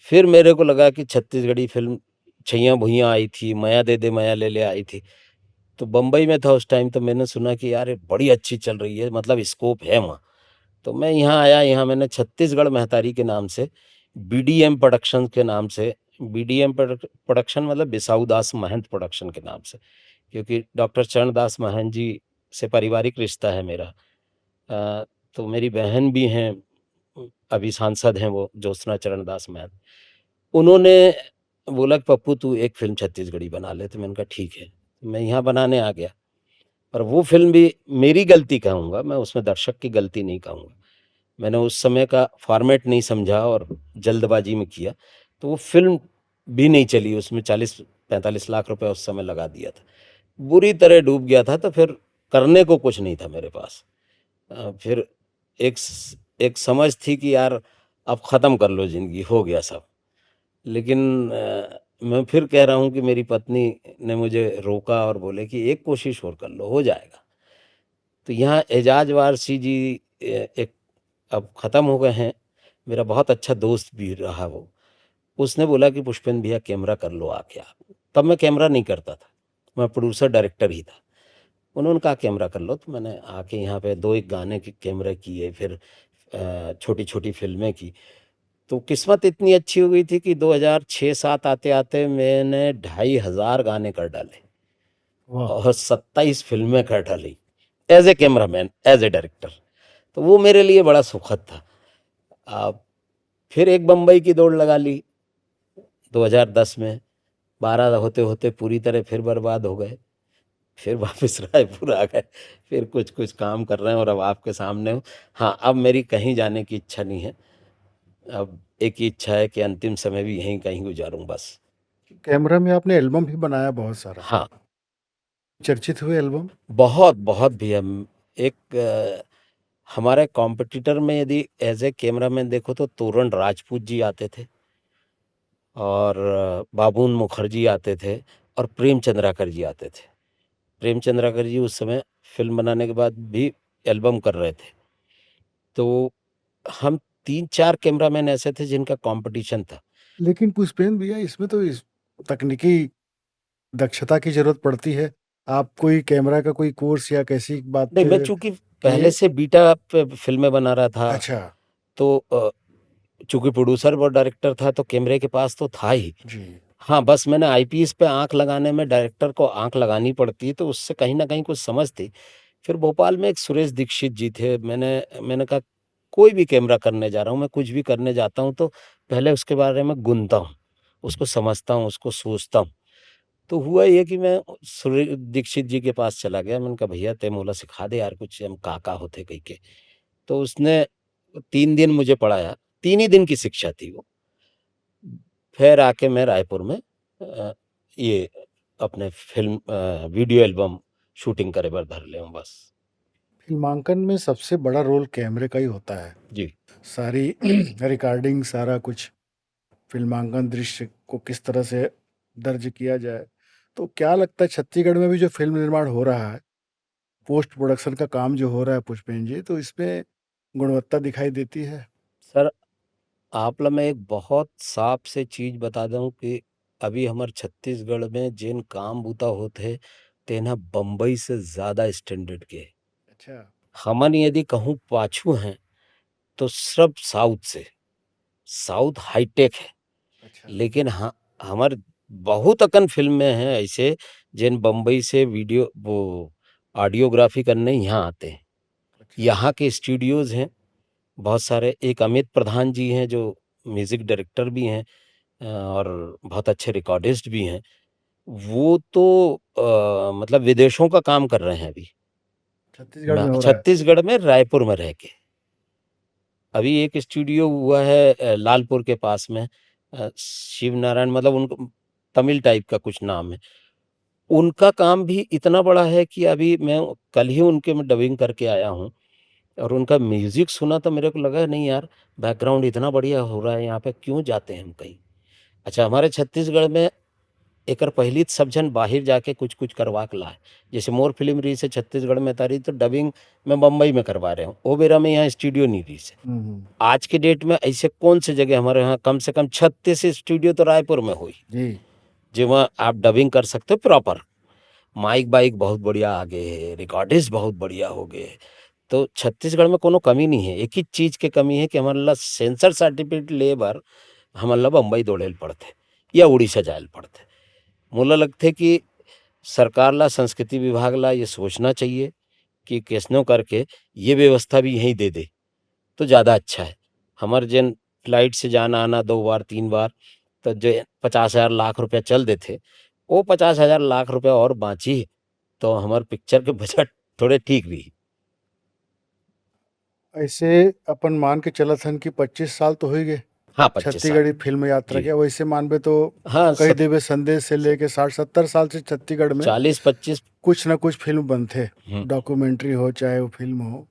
फिर मेरे को लगा कि छत्तीसगढ़ी फ़िल्म छैया भुइयाँ आई थी, माया दे दे माया ले ले आई थी। तो बम्बई में था उस टाइम, तो मैंने सुना कि यार ये बड़ी अच्छी चल रही है, मतलब स्कोप है वहाँ। तो मैं यहाँ आया, यहाँ मैंने छत्तीसगढ़ महतारी के नाम से, बीडीएम प्रोडक्शन के नाम से, बीडीएम प्रोडक्शन मतलब बिसाऊ दास महंत प्रोडक्शन के नाम से, क्योंकि डॉक्टर चरणदास महंत जी से पारिवारिक रिश्ता है मेरा। तो मेरी बहन भी हैं, अभी सांसद हैं वो ज्योत्सना चरणदास महंत। उन्होंने बोला कि पप्पू तू एक फ़िल्म छत्तीसगढ़ी बना ले, तो मैंने कहा ठीक है। मैं यहाँ बनाने आ गया, पर वो फ़िल्म भी मेरी गलती कहूँगा, मैं उसमें दर्शक की गलती नहीं कहूँगा। मैंने उस समय का फ़ॉर्मेट नहीं समझा और जल्दबाज़ी में किया, तो वो फ़िल्म भी नहीं चली। उसमें 40-45 लाख रुपए उस समय लगा दिया था। बुरी तरह डूब गया था, तो फिर करने को कुछ नहीं था मेरे पास। फिर एक समझ थी कि यार अब ख़त्म कर लो ज़िंदगी, हो गया सब। लेकिन मैं फिर कह रहा हूँ कि मेरी पत्नी ने मुझे रोका और बोले कि एक कोशिश और कर लो, हो जाएगा। तो यहाँ एजाज वारसी जी एक अब ख़त्म हो गए हैं, मेरा बहुत अच्छा दोस्त भी रहा वो। उसने बोला कि पुष्पेंद्र भैया कैमरा कर लो आके आप। तब मैं कैमरा नहीं करता था, मैं प्रोड्यूसर डायरेक्टर ही था। उन्होंने कहा कैमरा कर लो, तो मैंने आके यहाँ पे 2-1 गाने के कैमरे किए, फिर छोटी-छोटी फ़िल्में की। तो किस्मत इतनी अच्छी हो गई थी कि 2006-7 आते-आते मैंने 2500 गाने कर डाले वाह और 27 फ़िल्में कर डाली, as a cameraman, as a director. तो वो मेरे लिए बड़ा सुखद था। फिर एक बम्बई की दौड़ लगा ली 2010 में, 12 होते-होते पूरी तरह फिर बर्बाद हो गए। फिर वापस रायपुर आ गए, फिर कुछ-कुछ काम कर रहे हैं और अब आपके सामने हूँ। हाँ, अब मेरी कहीं जाने की इच्छा नहीं है। अब एक ही इच्छा है कि अंतिम समय भी यहीं कहीं गुज़ारूँ बस। कैमरा में आपने एल्बम भी बनाया बहुत सारा, हाँ, चर्चित हुए एल्बम। बहुत भी हम एक हमारे कॉम्पिटिटर में यदि एज़ ए कैमरामैन देखो तो तोरण राजपूत जी आते थे, और बाबून मुखर्जी आते थे, और प्रेम चंद्राकर जी आते थे। प्रेम चंद्राकर जी उस समय फ़िल्म बनाने के बाद भी एल्बम कर रहे थे। तो हम 3-4 कैमरामैन ऐसे थे जिनका कॉम्पिटिशन था। लेकिन पुष्पेंद्र भैया इसमें तो इस तकनीकी दक्षता की ज़रूरत पड़ती है। आप कोई कैमरा का कोई कोर्स या कैसी बात नहीं, मैं चूँकि पहले किए? से बीटा पे फ़िल्में बना रहा था, अच्छा, तो चूँकि प्रोड्यूसर और डायरेक्टर था, तो कैमरे के पास तो था ही। जी। हाँ, बस मैंने आईपीएस पे आँख लगाने में डायरेक्टर को आँख लगानी पड़ती है, तो उससे कहीं न कहीं कुछ समझ थी। फिर भोपाल में एक सुरेश दीक्षित जी थे, मैंने कहा कोई भी कैमरा करने जा रहा हूँ, मैं कुछ भी करने जाता हूँ तो पहले उसके बारे में गुनता हूँ, उसको समझता हूँ, उसको सोचता हूँ। तो हुआ ये कि मैं सुरेश दीक्षित जी के पास चला गया, मैंने कहा भैया ते मोला सिखा दे यार कुछ, हम का होथे कह के। तो उसने 3 दिन मुझे पढ़ाया, 3 ही दिन की शिक्षा थी वो। फिर आके मैं रायपुर में ये अपने फिल्म वीडियो एल्बम शूटिंग करे बर धर ले हूँ बस। फिल्मांकन में सबसे बड़ा रोल कैमरे का ही होता है। जी। सारी रिकॉर्डिंग, सारा कुछ फिल्मांकन दृश्य को किस तरह से दर्ज किया जाए। तो क्या लगता है छत्तीसगढ़ में भी जो फ़िल्म निर्माण हो रहा है, पोस्ट प्रोडक्शन का काम जो हो रहा है पुष्पेन जी, तो इसमें गुणवत्ता दिखाई देती है? सर आप ला मैं एक बहुत साफ से चीज बता दूं कि अभी हमारे छत्तीसगढ़ में जिन काम बूता होते तेना बम्बई से ज्यादा स्टैंडर्ड के। अच्छा, हमन यदि कहूँ पाछू हैं तो सब साउथ से, साउथ हाईटेक है। अच्छा, लेकिन हाँ हमार बहुत अकन फिल्में हैं ऐसे जिन बम्बई से वीडियो वो ऑडियोग्राफी करने यहाँ आते हैं। अच्छा, यहाँ के स्टूडियोज हैं बहुत सारे। एक अमित प्रधान जी हैं जो म्यूजिक डायरेक्टर भी हैं और बहुत अच्छे रिकॉर्डिस्ट भी हैं। वो तो मतलब विदेशों का काम कर रहे हैं अभी छत्तीसगढ़ में हो रहा है। छत्तीसगढ़ में रायपुर में रह के। अभी एक स्टूडियो हुआ है लालपुर के पास में, शिव नारायण मतलब उनको तमिल टाइप का कुछ नाम है। उनका काम भी इतना बड़ा है कि अभी मैं कल ही उनके में डबिंग करके आया हूँ और उनका म्यूजिक सुना तो मेरे को लगा नहीं यार, बैकग्राउंड इतना बढ़िया हो रहा है यहाँ पे, क्यों जाते हैं हम कहीं। अच्छा हमारे छत्तीसगढ़ में एकर पहली सब जन बाहर जाके कुछ कुछ करवा के लाए। जैसे मोर फिल्म रही से छत्तीसगढ़ में तारी तो डबिंग मैं बम्बई में करवा रहे हूँ, वो बेरा में यहाँ स्टूडियो नहीं रही से। आज के डेट में ऐसे कौन से जगह हमारे यहाँ कम से कम 36 स्टूडियो तो रायपुर में हुई जी। जिसमें आप डबिंग कर सकते हो प्रॉपर। माइक बाइक बहुत बढ़िया आगे है, रिकॉर्डिस्ट बहुत बढ़िया हो गए। तो छत्तीसगढ़ में कोनो कमी नहीं है, एक ही चीज के कमी है कि हमारे ला सेंसर सर्टिफिकेट ले बार हमारे ला बम्बई दौड़ेल पड़ते या उड़ीसा जायल पड़ते। मोला लगते कि सरकार ला संस्कृति विभाग ला ये सोचना चाहिए कि कैसनो करके ये व्यवस्था भी यहीं दे दे तो ज़्यादा अच्छा है। हमारे जन फ्लाइट से जाना आना 2 बार 3 बार तो जो 50,000 लाख रुपया चल देते वो 50,000 लाख रुपया और बाँची तो हमारे पिक्चर के बजट थोड़े ठीक रही। ऐसे अपन मान के चलत हन कि 25 साल तो हो ही गए हाँ 25 साल। छत्तीसगढ़ी फिल्म यात्रा जी के। वैसे मानबे तो हाँ कई देवे संदेश से लेके 60-70 साल से छत्तीसगढ़ में 40-25। कुछ ना कुछ फिल्म बनते, हम्म, डॉक्यूमेंट्री हो चाहे वो फिल्म हो।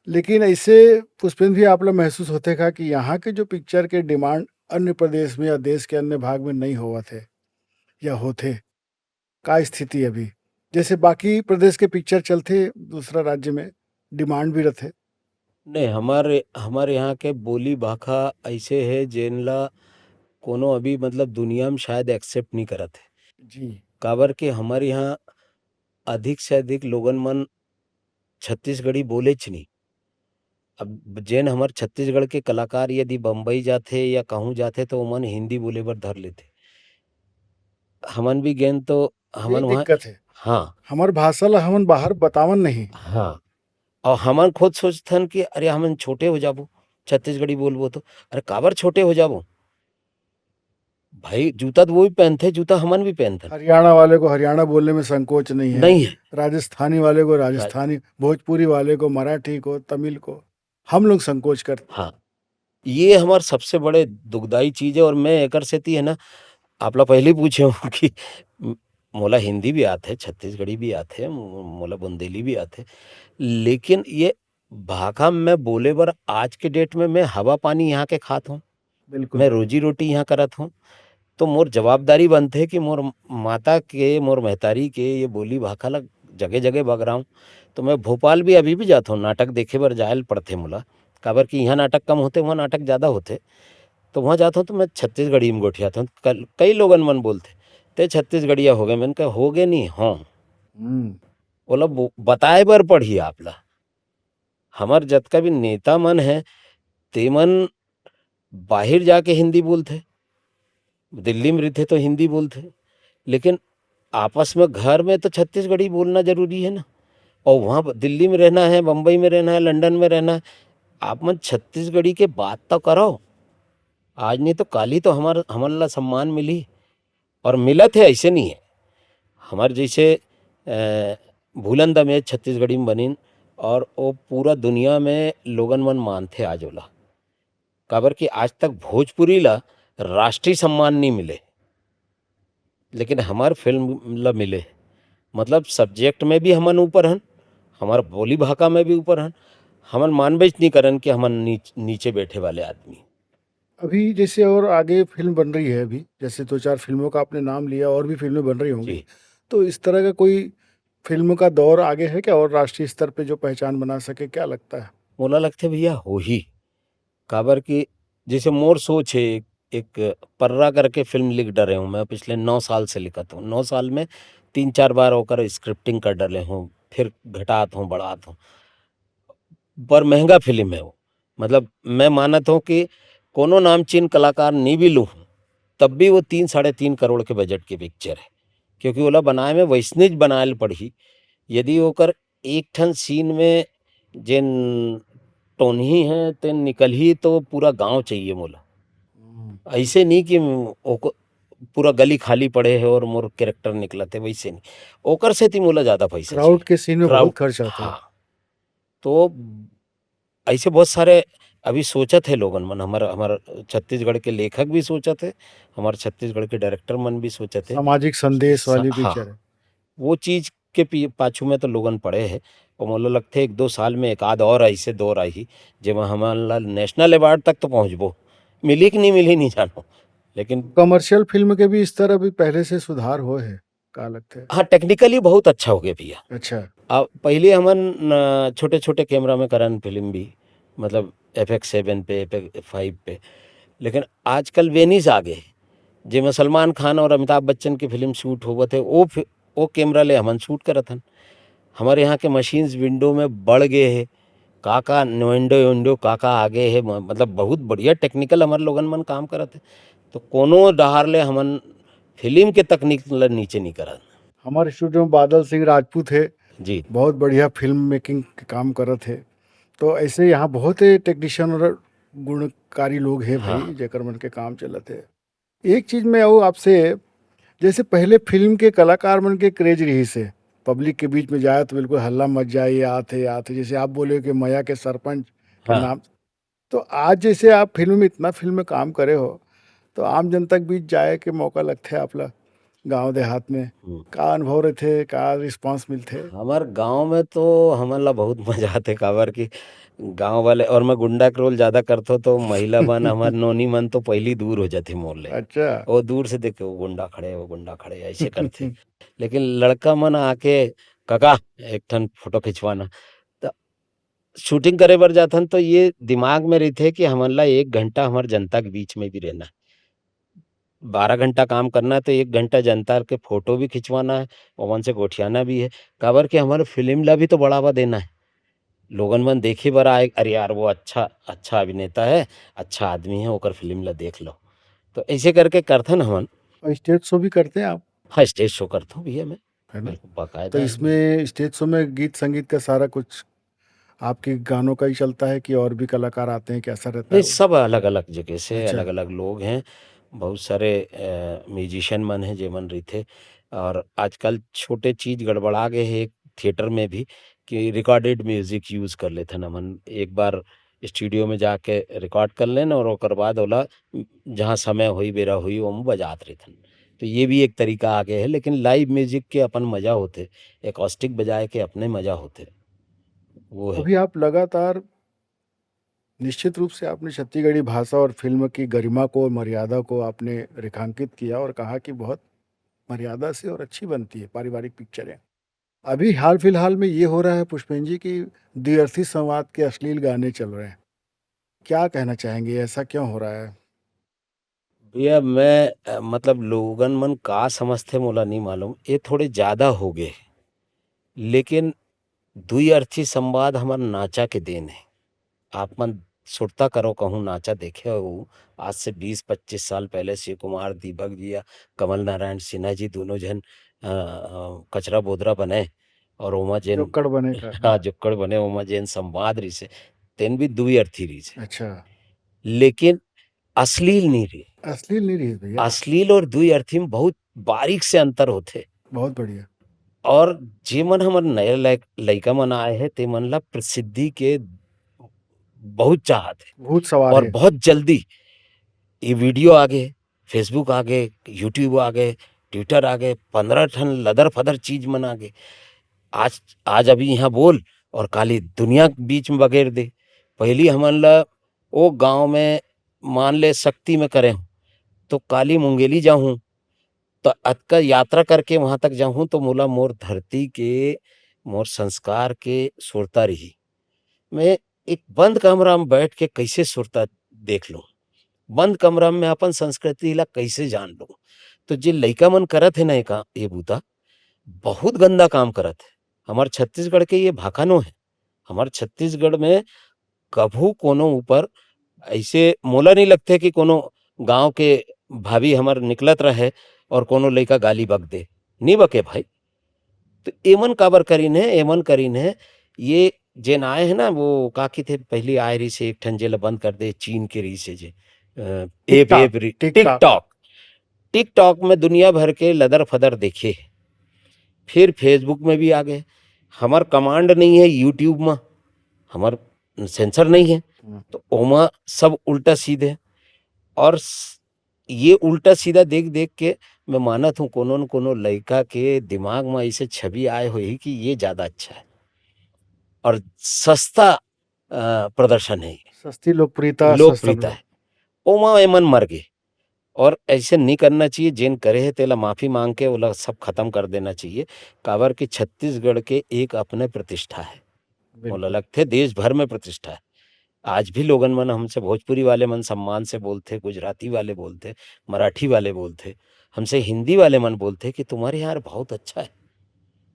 लेकिन ऐसे पुष्पेंद्र भी आप लोग महसूस होते का कि यहाँ के जो पिक्चर के डिमांड अन्य प्रदेश में या देश के अन्य भाग में नहीं हुआ थे या होते, का स्थिति अभी? जैसे बाकी प्रदेश के पिक्चर चलते दूसरा राज्य में डिमांड भी रहते। नहीं हमारे हमारे यहाँ के बोली भाखा ऐसे है जेनला कोनो अभी मतलब दुनिया में शायद एक्सेप्ट नहीं करत है। जी। काबर के हमारे यहाँ अधिक से अधिक लोगन मन छत्तीसगढ़ी बोलेच नहीं। अब जेन हमार छत्तीसगढ़ के कलाकार यदि बम्बई जाते या कहूँ जाते तो ओमन हिंदी बोले बर धर लेते। हमन भी गेन तो यही हमन वहाँ। दिक्कत है, हाँ हमार भाषा ला हमन बाहर बतावन नहीं। हाँ। और हमन खुद सोचथन कि अरे हमन छोटे हो जाबो छत्तीसगढ़ी बोलबो तो। अरे काबर छोटे हो जाबो भाई, जूता तो वो भी पहनते जूता हमन भी पहनथन। हरियाणा वाले को हरियाणा बोलने में संकोच नहीं है, नहीं है। राजस्थानी वाले को रा- राजस्थानी, भोजपुरी वाले को, मराठी को, तमिल को हम लोग संकोच करते। हाँ ये हमार सबसे बड़े दुखदाई चीज है। और मैं एकर सेती है ना आप लोग पहले पूछे हो कि म- मोला हिंदी भी आते छत्तीसगढ़ी भी आते मोला बुंदेली भी आते। लेकिन ये भाखा मैं बोले बर आज के डेट में मैं हवा पानी यहाँ के खात हूँ, बिल्कुल। मैं रोजी रोटी यहाँ करत हूँ। तो मोर जवाबदारी बनते है कि मोर माता के मोर महतारी के ये बोली भाखा ला जगह जगह बगराऊँ। तो मैं भोपाल भी अभी भी जाता हूँ नाटक देखे बर जायल पड़ते मोला। काबर कि यहाँ नाटक कम होते वहाँ नाटक ज़्यादा होते। तो वहाँ जाता हूँ तो मैं छत्तीसगढ़ी में गोठियाता हूँ। कल कई लोगन मन बोलते ते छत्तीसगढ़िया हो गए। मैंने कहा हो गए नहीं हाँ हम्म। बोला बताए बर पढ़ी आपला। हमार जतका भी नेता मन है ते मन बाहर जाके हिंदी बोलते, दिल्ली में रहते तो हिंदी बोलते। लेकिन आपस में घर में तो छत्तीसगढ़ी बोलना जरूरी है ना। और वहाँ दिल्ली में रहना है, बम्बई में रहना है, लंदन में रहना है, आप मन छत्तीसगढ़ी के बात तो करो। आज नहीं तो काली तो हमारे ला सम्मान मिली और मिलत है ऐसे नहीं है। हमारे जैसे भूलन दमेज छत्तीसगढ़ी में बनीन और वो पूरा दुनिया में लोगन मन मानते आज ओला। काबर कि आज तक भोजपुरी ला राष्ट्रीय सम्मान नहीं मिले, लेकिन हमार फिल्म ला मिले। मतलब सब्जेक्ट में भी हमन ऊपर हन, हमार बोली भाषा में भी ऊपर हन, हमन मानबेच नहीं करन कि हमन नीचे बैठे वाले आदमी। अभी जैसे और आगे फिल्म बन रही है, अभी जैसे 2-4 फ़िल्मों का आपने नाम लिया, और भी फ़िल्में बन रही होंगी। जी, तो इस तरह का कोई फ़िल्म का दौर आगे है क्या, और राष्ट्रीय स्तर पे जो पहचान बना सके, क्या लगता है? मोला लगथे भैया हो ही। काबर कि जैसे मोर सोच है, एक पर्रा करके फिल्म लिख डरे हूँ मैं, पिछले 9 साल से लिखत हूँ। 9 साल में 3-4 बार ओकर स्क्रिप्टिंग कर डले हूँ, फिर घटात हूँ, बढ़ात हूँ। पर महँगा फ़िल्म है वो। मतलब मैं मानत हूँ कि कोनो नामचीन कलाकार नहीं भी लूँ, तब भी वो 3 साढ़े 3 करोड़ के बजट की पिक्चर है। क्योंकि ओला बनाए में वैसनेच बनाएल पड़ही। यदि ओकर एक ठन सीन में जेन टोनही है तेन निकलही तो पूरा गाँव चाहिए मोला। हुँ। ऐसे नहीं कि ओको पूरा गली खाली पड़े है और मोर कैरेक्टर निकलत है, वैसे नहीं। ओकर सेती मोला ज़्यादा पैसा क्राउड चाहिए। के सीन में क्राउड, बहुत खर्च आता है। हाँ, तो ऐसे बहुत सारे अभी सोचत है लोगन मन। हमार हमार छत्तीसगढ़ के लेखक भी सोचत है, हमार छत्तीसगढ़ के डायरेक्टर मन भी सोचत है सामाजिक कि संदेश वाली हाँ, पिक्चर है। वो चीज़ के पाछू में तो लोगन पड़े हैं। और मोला लगथे 1-2 साल में एक आध और ऐसे दौर आही जेमा हमन ला नेशनल अवार्ड तक तो पहुँचबो। मिली कि नहीं मिली नहीं जानो, लेकिन कमर्शियल फ़िल्म के भी इस तरह भी पहले से सुधार होए है, का लगता है? हाँ, टेक्निकली बहुत अच्छा हो गया भैया। अच्छा। पहले हमन छोटे-छोटे कैमरा में करन फ़िल्म भी, मतलब FX7 पे, FX5 पे, लेकिन आजकल वेनिस आ गए, जेमा सलमान खान और अमिताभ बच्चन की फ़िल्म शूट होवत है, वो कैमरा ले हमन शूट करत हन। हमारे यहाँ के मशीन्स विंडो में बढ़ गए हैं, का-का विंडो का-का आगे है, मतलब बहुत बढ़िया टेक्निकल हमारे लोगन मन काम करत है। तो कोनो डाहर ले हमन फ़िल्म के तकनीक ल नीचे नहीं करत। हमारे स्टूडियो में बादल सिंह राजपूत है, जी, बहुत बढ़िया फ़िल्म मेकिंग के काम करत है। तो ऐसे यहाँ बहुत ही टेक्नीशियन और गुणकारी लोग हैं हाँ, भाई, जेकर मन के काम चलत है। एक चीज़ मैं और आपसे, जैसे पहले फ़िल्म के कलाकार मन के क्रेज़ रही से, पब्लिक के बीच में जाए तो बिल्कुल हल्ला मच जाए, ये आथे, जैसे आप बोले कि मया के सरपंच के हाँ। नाम। तो आज जैसे आप फ़िल्म में इतना फ़िल्म में काम करे हो, तो आम जनता के बीच जाए के मौका लगथे आपला गाँव देहात में, हुँ। का अनुभव रथे, का रिस्पॉन्स मिलथे? हमार गाँव में तो हमन ला बहुत मज़ा आथे, काबर कि गाँव वाले और मैं गुंडा के रोल ज़्यादा करथो तो महिला मन, हमार नोनी मन तो पहले दूर हो जाथे मोर ले। अच्छा। वो दूर से देखे वो गुंडा खड़े ऐसे करथे। लेकिन लड़का मन आके, "काका एक ठन फ़ोटो खिंचवाना।" त शूटिंग करे बर जाथन तो ये दिमाग में रहिथे कि हमन ला 1 घंटा हमार जनता के बीच में भी रहना है। 12 घंटा काम करना है तो 1 घंटा जनता के फ़ोटो भी खिंचवाना है, ओमन से गोठियाना भी है। काबर कि हमारे फ़िल्म ला भी तो बढ़ावा देना है। लोगन मन देखे बर आए, अरे यार वो अच्छा अच्छा अभिनेता है, अच्छा आदमी है, ओकर फ़िल्म ला देख लो। तो ऐसे करके करथन हमन। और स्टेज शो भी करते हैं आप, हाँ, स्टेज शो करता हूँ भैया मैं, है ना? बिल्कुल तो बाकायदा एकदम। इसमें स्टेज शो में गीत संगीत का सारा कुछ आपके गानों का ही चलता है, कि और भी कलाकार आते हैं, कैसा रहता नहीं, है वो? सब अलग-अलग जगह से अच्छा। अलग-अलग लोग हैं। बहुत सारे म्यूजिशियन मन हैं जेमन रहिथे। और आजकल छोटे चीज़ गड़बड़ा गए हे थिएटर में भी, कि रिकॉर्डेड म्यूज़िक यूज़ कर लेथन हमन। एक बार स्टूडियो में जाके रिकॉर्ड कर लेन और ओकर बाद ओला जहाँ समय होई बेरा होई ओमा बजात रहिथन। तो ये भी एक तरीका आ गया है, लेकिन लाइव म्यूज़िक के अपन मज़ा होथे, एकॉस्टिक बजाए के अपने मज़ा होथे, वो है। अभी आप लगातार, निश्चित रूप से आपने छत्तीसगढ़ी भाषा और फ़िल्म की गरिमा को और मर्यादा को आपने रेखांकित किया और कहा कि बहुत मर्यादा से और अच्छी बनती है पारिवारिक पिक्चरें। अभी हाल-फिलहाल में ये हो रहा है पुष्पेन जी कि द्विअर्थी संवाद के अश्लील गाने चल रहे हैं। क्या कहना चाहेंगे, ऐसा क्यों हो रहा है? भैया मैं मतलब लोगन मन का समझथे मोला नहीं मालूम, ये थोड़े ज़्यादा हो गए। लेकिन द्विअर्थी संवाद हमर नाचा के देन है। आप मन सुरता करो, कहूँ नाचा देखे हो, आज से 20-25 साल पहले शिव कुमार, दीपक जी या कमल नारायण सिन्हा जी दोनों जन कचरा बोदरा बने और ओमा जेन जोक्कड़ बने का, हाँ, हाँ। जुक्कड़ बने ओमा जेन संवाद रहिसे तेन भी द्विअर्थी रहिसे। अच्छा। लेकिन अश्लील नहीं रही। अश्लील नहीं रही भैया, अश्लील और द्विअर्थी में बहुत बारीक से अंतर होथे। बहुत बढ़िया। और जेमन हमर नया लइका मन आए हे तेमन ला प्रसिद्धि के बहुत चाहत है भूत सवार और है। बहुत जल्दी। ये वीडियो आ गए, फेसबुक आ गए, यूट्यूब आ गए, ट्विटर आ गए, 15 ठन लदर फदर चीज मना गए। आज आज अभी यहाँ बोल और काली दुनिया बीच में बगेर दे। पहली हमन ला वो गांव में मान ले शक्ति में करे हूँ तो काली मुंगेली जाऊँ तो अतका यात्रा करके वहां तक जाऊँ तो मोला मोर धरती के मोर संस्कार के सुरता रही। मैं एक बंद कमरा में बैठ के कैसे सुरता देख लूं, बंद कमरा में अपन संस्कृति ला कैसे जान लूं। तो जे लइका मन करत है ना ये बूता बहुत गंदा काम करत है। हमार छत्तीसगढ़ के ये भाखानो है। हमार छत्तीसगढ़ में कभू कोनो ऊपर ऐसे मोला नहीं लगते कि कोनो गांव के भाभी हमार निकलत रहे और कोनो लइका गाली बक दे, नहीं बके भाई। तो एमन काबर करीन है, एमन करीन है ये जेन आए है ना वो काकी थे पहली आए रही से एक ठन जेला बंद कर दे चीन के रही से जे टिकटॉक। टिकटॉक में दुनिया भर के लदर फदर देखे, फिर फेसबुक में भी आ गए। हमार कमांड नहीं है यूट्यूब में, हमार सेंसर नहीं है तो ओमा सब उल्टा सीधे। और ये उल्टा सीधा देख देख के मैं मानत हूँ कोनो न कोनो लड़का के दिमाग में ऐसे छवि आए हुई कि ये ज्यादा अच्छा है और सस्ता प्रदर्शन है, सस्ती लोकप्रियता लोकप्रियता है। ओमा एमन मर गए और ऐसे नहीं करना चाहिए। जेन करे है तेला माफी मांग के ओला सब खत्म कर देना चाहिए। काबर कि छत्तीसगढ़ के एक अपने प्रतिष्ठा है, मोला लगते देश भर में प्रतिष्ठा है। आज भी लोगन मन हमसे भोजपुरी वाले मन सम्मान से बोलते, गुजराती वाले बोलते, मराठी वाले बोलते, हमसे हिंदी वाले मन बोलते कि तुम्हारे यहाँ बहुत अच्छा है।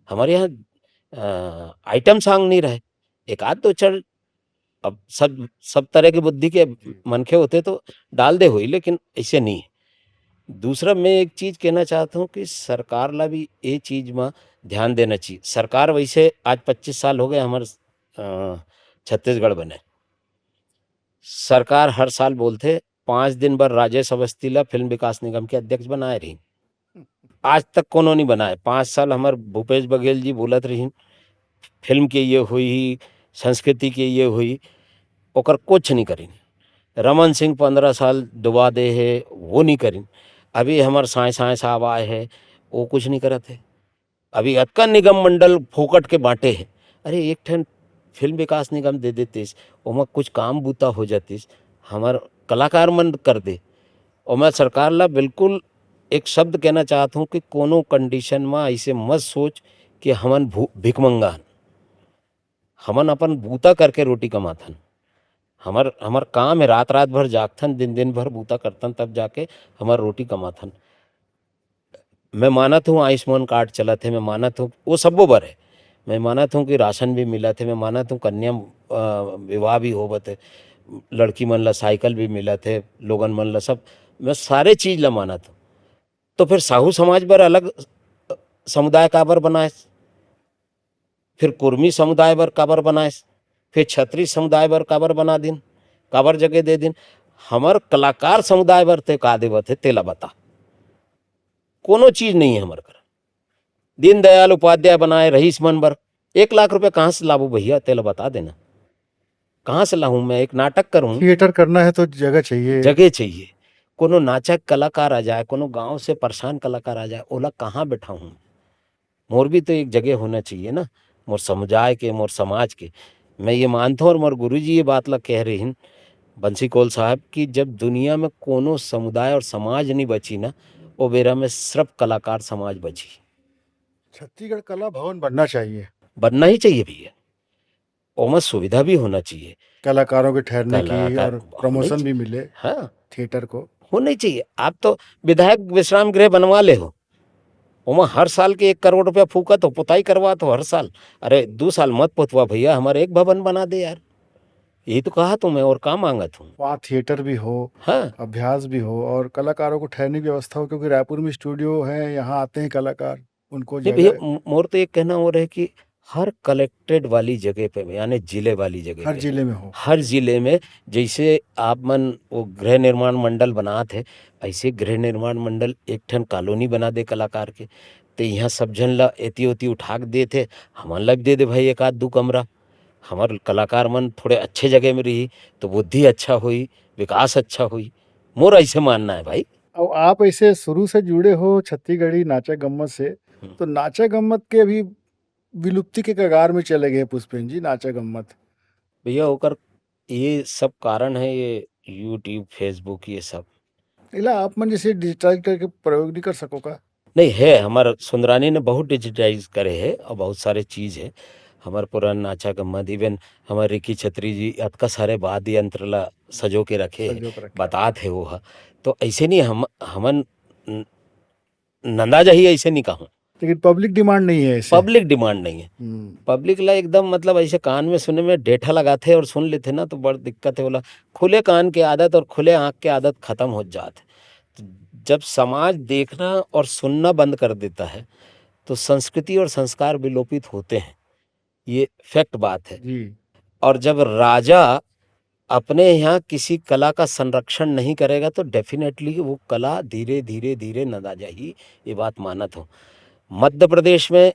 हमारे यहाँ आइटम सॉन्ग नहीं रहे, एक आध दो चल अब सब तरह की बुद्धि के मनखे होते तो डाल दे हुई, लेकिन ऐसे नहीं है। दूसरा मैं एक चीज कहना चाहता हूँ कि सरकार ला भी ये चीज में ध्यान देना चाहिए। सरकार वैसे आज 25 साल हो गए हमारे छत्तीसगढ़ बने। सरकार हर साल बोलते 5 दिन बर राजेश अवस्थी ला फिल्म विकास निगम के अध्यक्ष बनाए रही, आज तक कोनो नहीं बनाए। 5 साल हमार भूपेश बघेल जी बोलत रही फिल्म के ये हुई, संस्कृति के ये हुई, ओकर कुछ नहीं करीन। रमन सिंह 15 साल डुबा दे है, वो नहीं करीन। अभी हमार साए साए साहब आए है, वो कुछ नहीं करत है। अभी अतका निगम मंडल फोकट के बांटे है। अरे एक ठन फिल्म विकास निगम दे देतीस, ओमा कुछ काम बूता हो जातीस, हमार कलाकार मन कर दे। और मैं सरकार ला बिल्कुल एक शब्द कहना चाहता हूँ कि कोनो कंडीशन में ऐसे मत सोच कि हमन भिकमंगा हन। हमन अपन बूता करके रोटी कमाथन। हमार काम है रात रात भर जागथन, दिन दिन भर बूता करतन, तब जाके हमार रोटी कमाथन। मैं मानत हूँ आयुष्मान कार्ड चलत है, मैं मानत हूँ वो सब बर है, मैं मानत हूँ कि राशन भी मिलत है, मैं मानत हूँ कन्या विवाह भी होवत है, लड़की मन ला साइकिल भी मिलत है, लोगन मन ला सब, मैं सारे चीज ला मानत हूँ। तो फिर साहू समाज पर अलग समुदाय काबर बनाए, फिर कुर्मी समुदाय बर काबर बनाए, फिर छत्री समुदाय बर काबर बना दिन, काबर जगह दे दिन। हमार कलाकार समुदाय बर ते का देवत है तेला बता। कोनो चीज नहीं है हमार कर। दीनदयाल उपाध्याय बनाए रईस मन बर 1 लाख रुपए कहाँ से लाबू भैया, तेला बता देना कहाँ से लाऊं। मैं एक नाटक करूं, थिएटर करना है तो जगह चाहिए, जगह चाहिए। कोनो नाचक कलाकार आ जाए, कोनो गांव से परेशान कलाकार आ जाए, ओला कहाँ बैठाऊं। मोर भी तो एक जगह होना चाहिए ना, मोर समुदाय के, मोर समाज के। मैं ये मानता हूँ और मोर गुरु जी ये बात ला कह रही हैं बंसी कौल साहब कि जब दुनिया में कोनो समुदाय और समाज नहीं बची ना, वो बेरा में सिर्फ कलाकार समाज बची। छत्तीसगढ़ कला भवन बनना चाहिए, बनना ही चाहिए भैया, ओमा सुविधा भी होना चाहिए, कलाकारों के ठहरने की कलाकार और होना प्रमोशन भी चाहिए। मिले हाँ थिएटर को। होना ही चाहिए। आप तो विधायक विश्राम गृह बनवा ले हो, ओमा हर साल के 1 करोड़ रुपया फूका तो पुताई करवा तो हर साल। अरे 2 साल मत पुतवा भैया, हमारे एक भवन बना दे यार, यही तो कहा तुम्हें और काम मांगत हूँ। वहाँ थिएटर भी हो, हाँ अभ्यास भी हो और कलाकारों को ठहरने की व्यवस्था हो, क्योंकि रायपुर में स्टूडियो है, यहाँ आते हैं कलाकार, उनको नहीं भैया, जगह मोर तो एक कहना हो रहा है कि हर कलेक्टेड वाली जगह पे, यानी जिले वाली जगह हर पे, जिले में हो। हर जिले में जैसे आप मन वो गृह निर्माण मंडल बनात है, ऐसे गृह निर्माण मंडल एक ठन कॉलोनी बना दे कलाकार के। तो यहाँ सब जन ला एती ओती उठा के देते, हमन ला भी दे दे भाई 1 आध 2 कमरा। हमार कलाकार मन थोड़े अच्छे जगह में रही तो बुद्धि अच्छा हुई, विकास अच्छा हुई। मोर ऐसे मानना है भाई। और आप ऐसे शुरू से जुड़े हो छत्तीसगढ़ी नाचा गम्मत से, तो नाचा गम्मत के अभी विलुप्ति के कगार में चले गए पुष्पेन जी, नाचा गम्मत। भैया होकर ये सब कारण है, ये यूट्यूब फेसबुक ये सब। इला आप मन जैसे डिजिटाइज करके प्रयोग नहीं कर सको का? नहीं है, हमार सुंदरानी ने बहुत डिजिटाइज करे है और बहुत सारे चीज है। हमार पुरान नाचा गम्मत, इवन हमार रिकी छत्री जी अतका सारे वाद्य यंत्र ला सजो के रखे है, संजो रखे बतात है वो हा। तो ऐसे नहीं हमन नंदा ही ऐसे नहीं कहूँ। लेकिन पब्लिक डिमांड नहीं है ऐसे। पब्लिक डिमांड नहीं है। पब्लिक ला एकदम मतलब ऐसे कान में सुनने में डेठा लगाते और सुन लेते ना, तो बड़ दिक्कत है। बोला खुले कान की आदत और खुले आंख की आदत खत्म हो जाते। तो जब समाज देखना और सुनना बंद कर देता है तो संस्कृति और संस्कार विलोपित होते हैं, ये फैक्ट बात है। जी। और जब राजा अपने यहाँ किसी कला का संरक्षण नहीं करेगा तो डेफिनेटली वो कला धीरे धीरे धीरे नदा जाएगी, ये बात मानत हो। मध्य प्रदेश में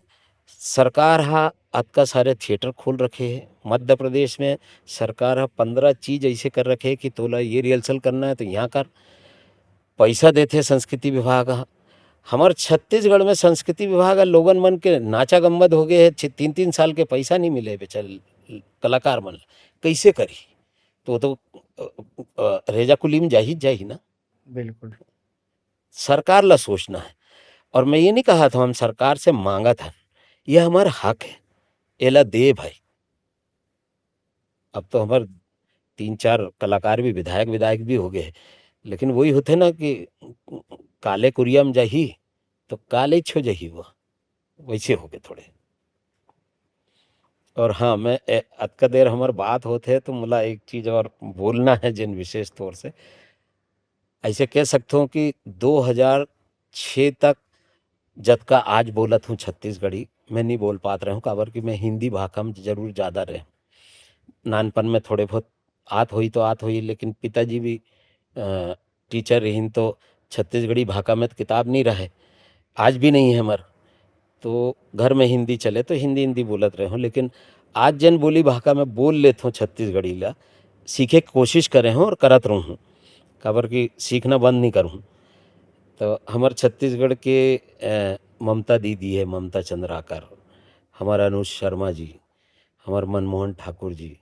सरकार हा अतका सारे थिएटर खोल रखे हैं। मध्य प्रदेश में सरकार हा 15 चीज ऐसे कर रखे है कि तोला ये रिहर्सल करना है तो यहाँ कर, पैसा देते संस्कृति विभाग हा। हमार छत्तीसगढ़ में संस्कृति विभाग लोगन मन के नाचा गम्मत हो गए है, 3-3 साल के पैसा नहीं मिले बेचल कलाकार मन कैसे करी। तो रेजा कुलीम जाही ना। बिल्कुल। सरकार ला सोचना है। और मैं ये नहीं कहा था हम सरकार से मांगा था, ये हमारा हक है, एला दे भाई। अब तो हमारे 3-4 कलाकार भी विधायक विधायक भी हो गए, लेकिन वही होते ना कि काले कुरिया में जाही तो काले छो जाही, वो वैसे हो गए थोड़े। और हाँ, मैं अतका देर हमार बात होते है तो मुला एक चीज और बोलना है जिन विशेष तौर से ऐसे कह सकता हूँ कि 2006 तक जब का आज बोलत हूँ छत्तीसगढ़ी, मैं नहीं बोल पात रहा हूँ, काबर कि मैं हिंदी भाषा में जरूर ज़्यादा रहे। नानपन में थोड़े बहुत आत हुई, लेकिन पिताजी भी टीचर रहीन तो छत्तीसगढ़ी भाषा में तो किताब नहीं रहे, आज भी नहीं है हमार। तो घर में हिंदी चले तो हिंदी हिंदी बोलत रहे हूँ, लेकिन आज जन बोली भाषा में बोल लेता हूँ छत्तीसगढ़ी ला, सीखे की कोशिश करे हूँ और करत रहूँ हूँ, काबर कि सीखना बंद नहीं करूँ। तो हमार छत्तीसगढ़ के ममता दीदी है, ममता चंद्राकर, हमारा अनुज शर्मा जी, हमार मनमोहन ठाकुर जी,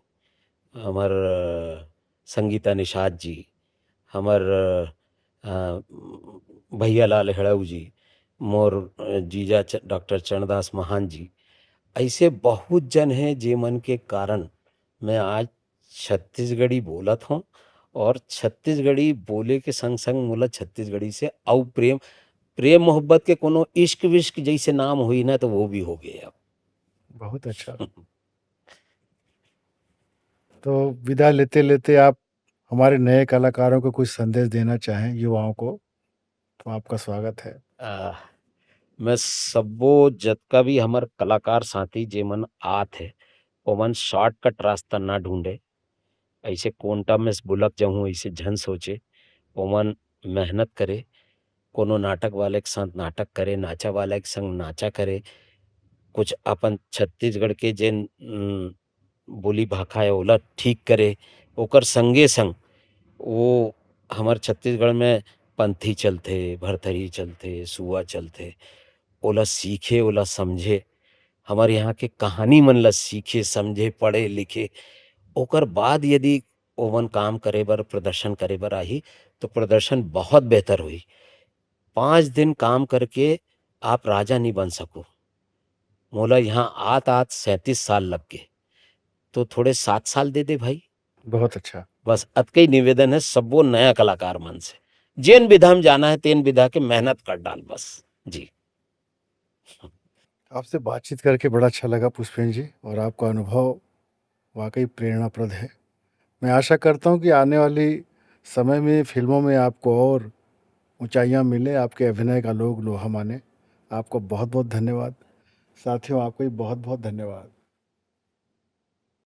हमार संगीता निषाद जी, हमार भैया लाल हेड़ऊ जी, मोर जीजा डॉक्टर चरणदास महान जी, ऐसे बहुत जन हैं जे मन के कारण मैं आज छत्तीसगढ़ी बोलत हूँ। और छत्तीसगढ़ी बोले के संग संग मोला छत्तीसगढ़ी से औ प्रेम प्रेम मोहब्बत के कोनो इश्क विश्क जैसे नाम हुई ना तो वो भी हो गए अब। बहुत अच्छा। तो विदा लेते लेते आप हमारे नए कलाकारों को कुछ संदेश देना चाहें युवाओं को, तो आपका स्वागत है। आ, मैं सबो जतका भी हमार कलाकार साथी जे मन आत है ओमन शॉर्टकट रास्ता ना ढूंढे, ऐसे कोंटा में बुलक जाऊं ऐसे झन सोचे। ओमन मेहनत करे, कोनो नाटक वाले के साथ नाटक करे, नाचा वाले के संग नाचा करे, कुछ अपन छत्तीसगढ़ के जेन बोली भाखा है ओला ठीक करे, ओकर संगे संग वो हमार छत्तीसगढ़ में पंथी चलते, भरथरी चलते, सुआ चलते, ओला सीखे, ओला समझे, हमारे यहाँ के कहानी मन ला सीखे समझे पढ़े लिखे, ओकर बाद यदि ओमन काम करे बर प्रदर्शन करे बर आही तो प्रदर्शन बहुत बेहतर हुई। 5 दिन काम करके आप राजा नहीं बन सको। मोला यहाँ आत आत 37 साल लग गए, तो थोड़े 7 साल दे दे भाई। बहुत अच्छा। बस अतके निवेदन है सबो नया कलाकार मन से, जेन विधा में जाना है तेन विधा के मेहनत कर डाल बस जी। आपसे बातचीत करके बड़ा अच्छा लगा पुष्पेन जी, और आपका अनुभव वाकई प्रेरणाप्रद है। मैं आशा करता हूँ कि आने वाली समय में फिल्मों में आपको और ऊंचाइयाँ मिले, आपके अभिनय का लोग लोहा माने। आपको बहुत बहुत धन्यवाद। साथियों, आपको भी बहुत बहुत धन्यवाद।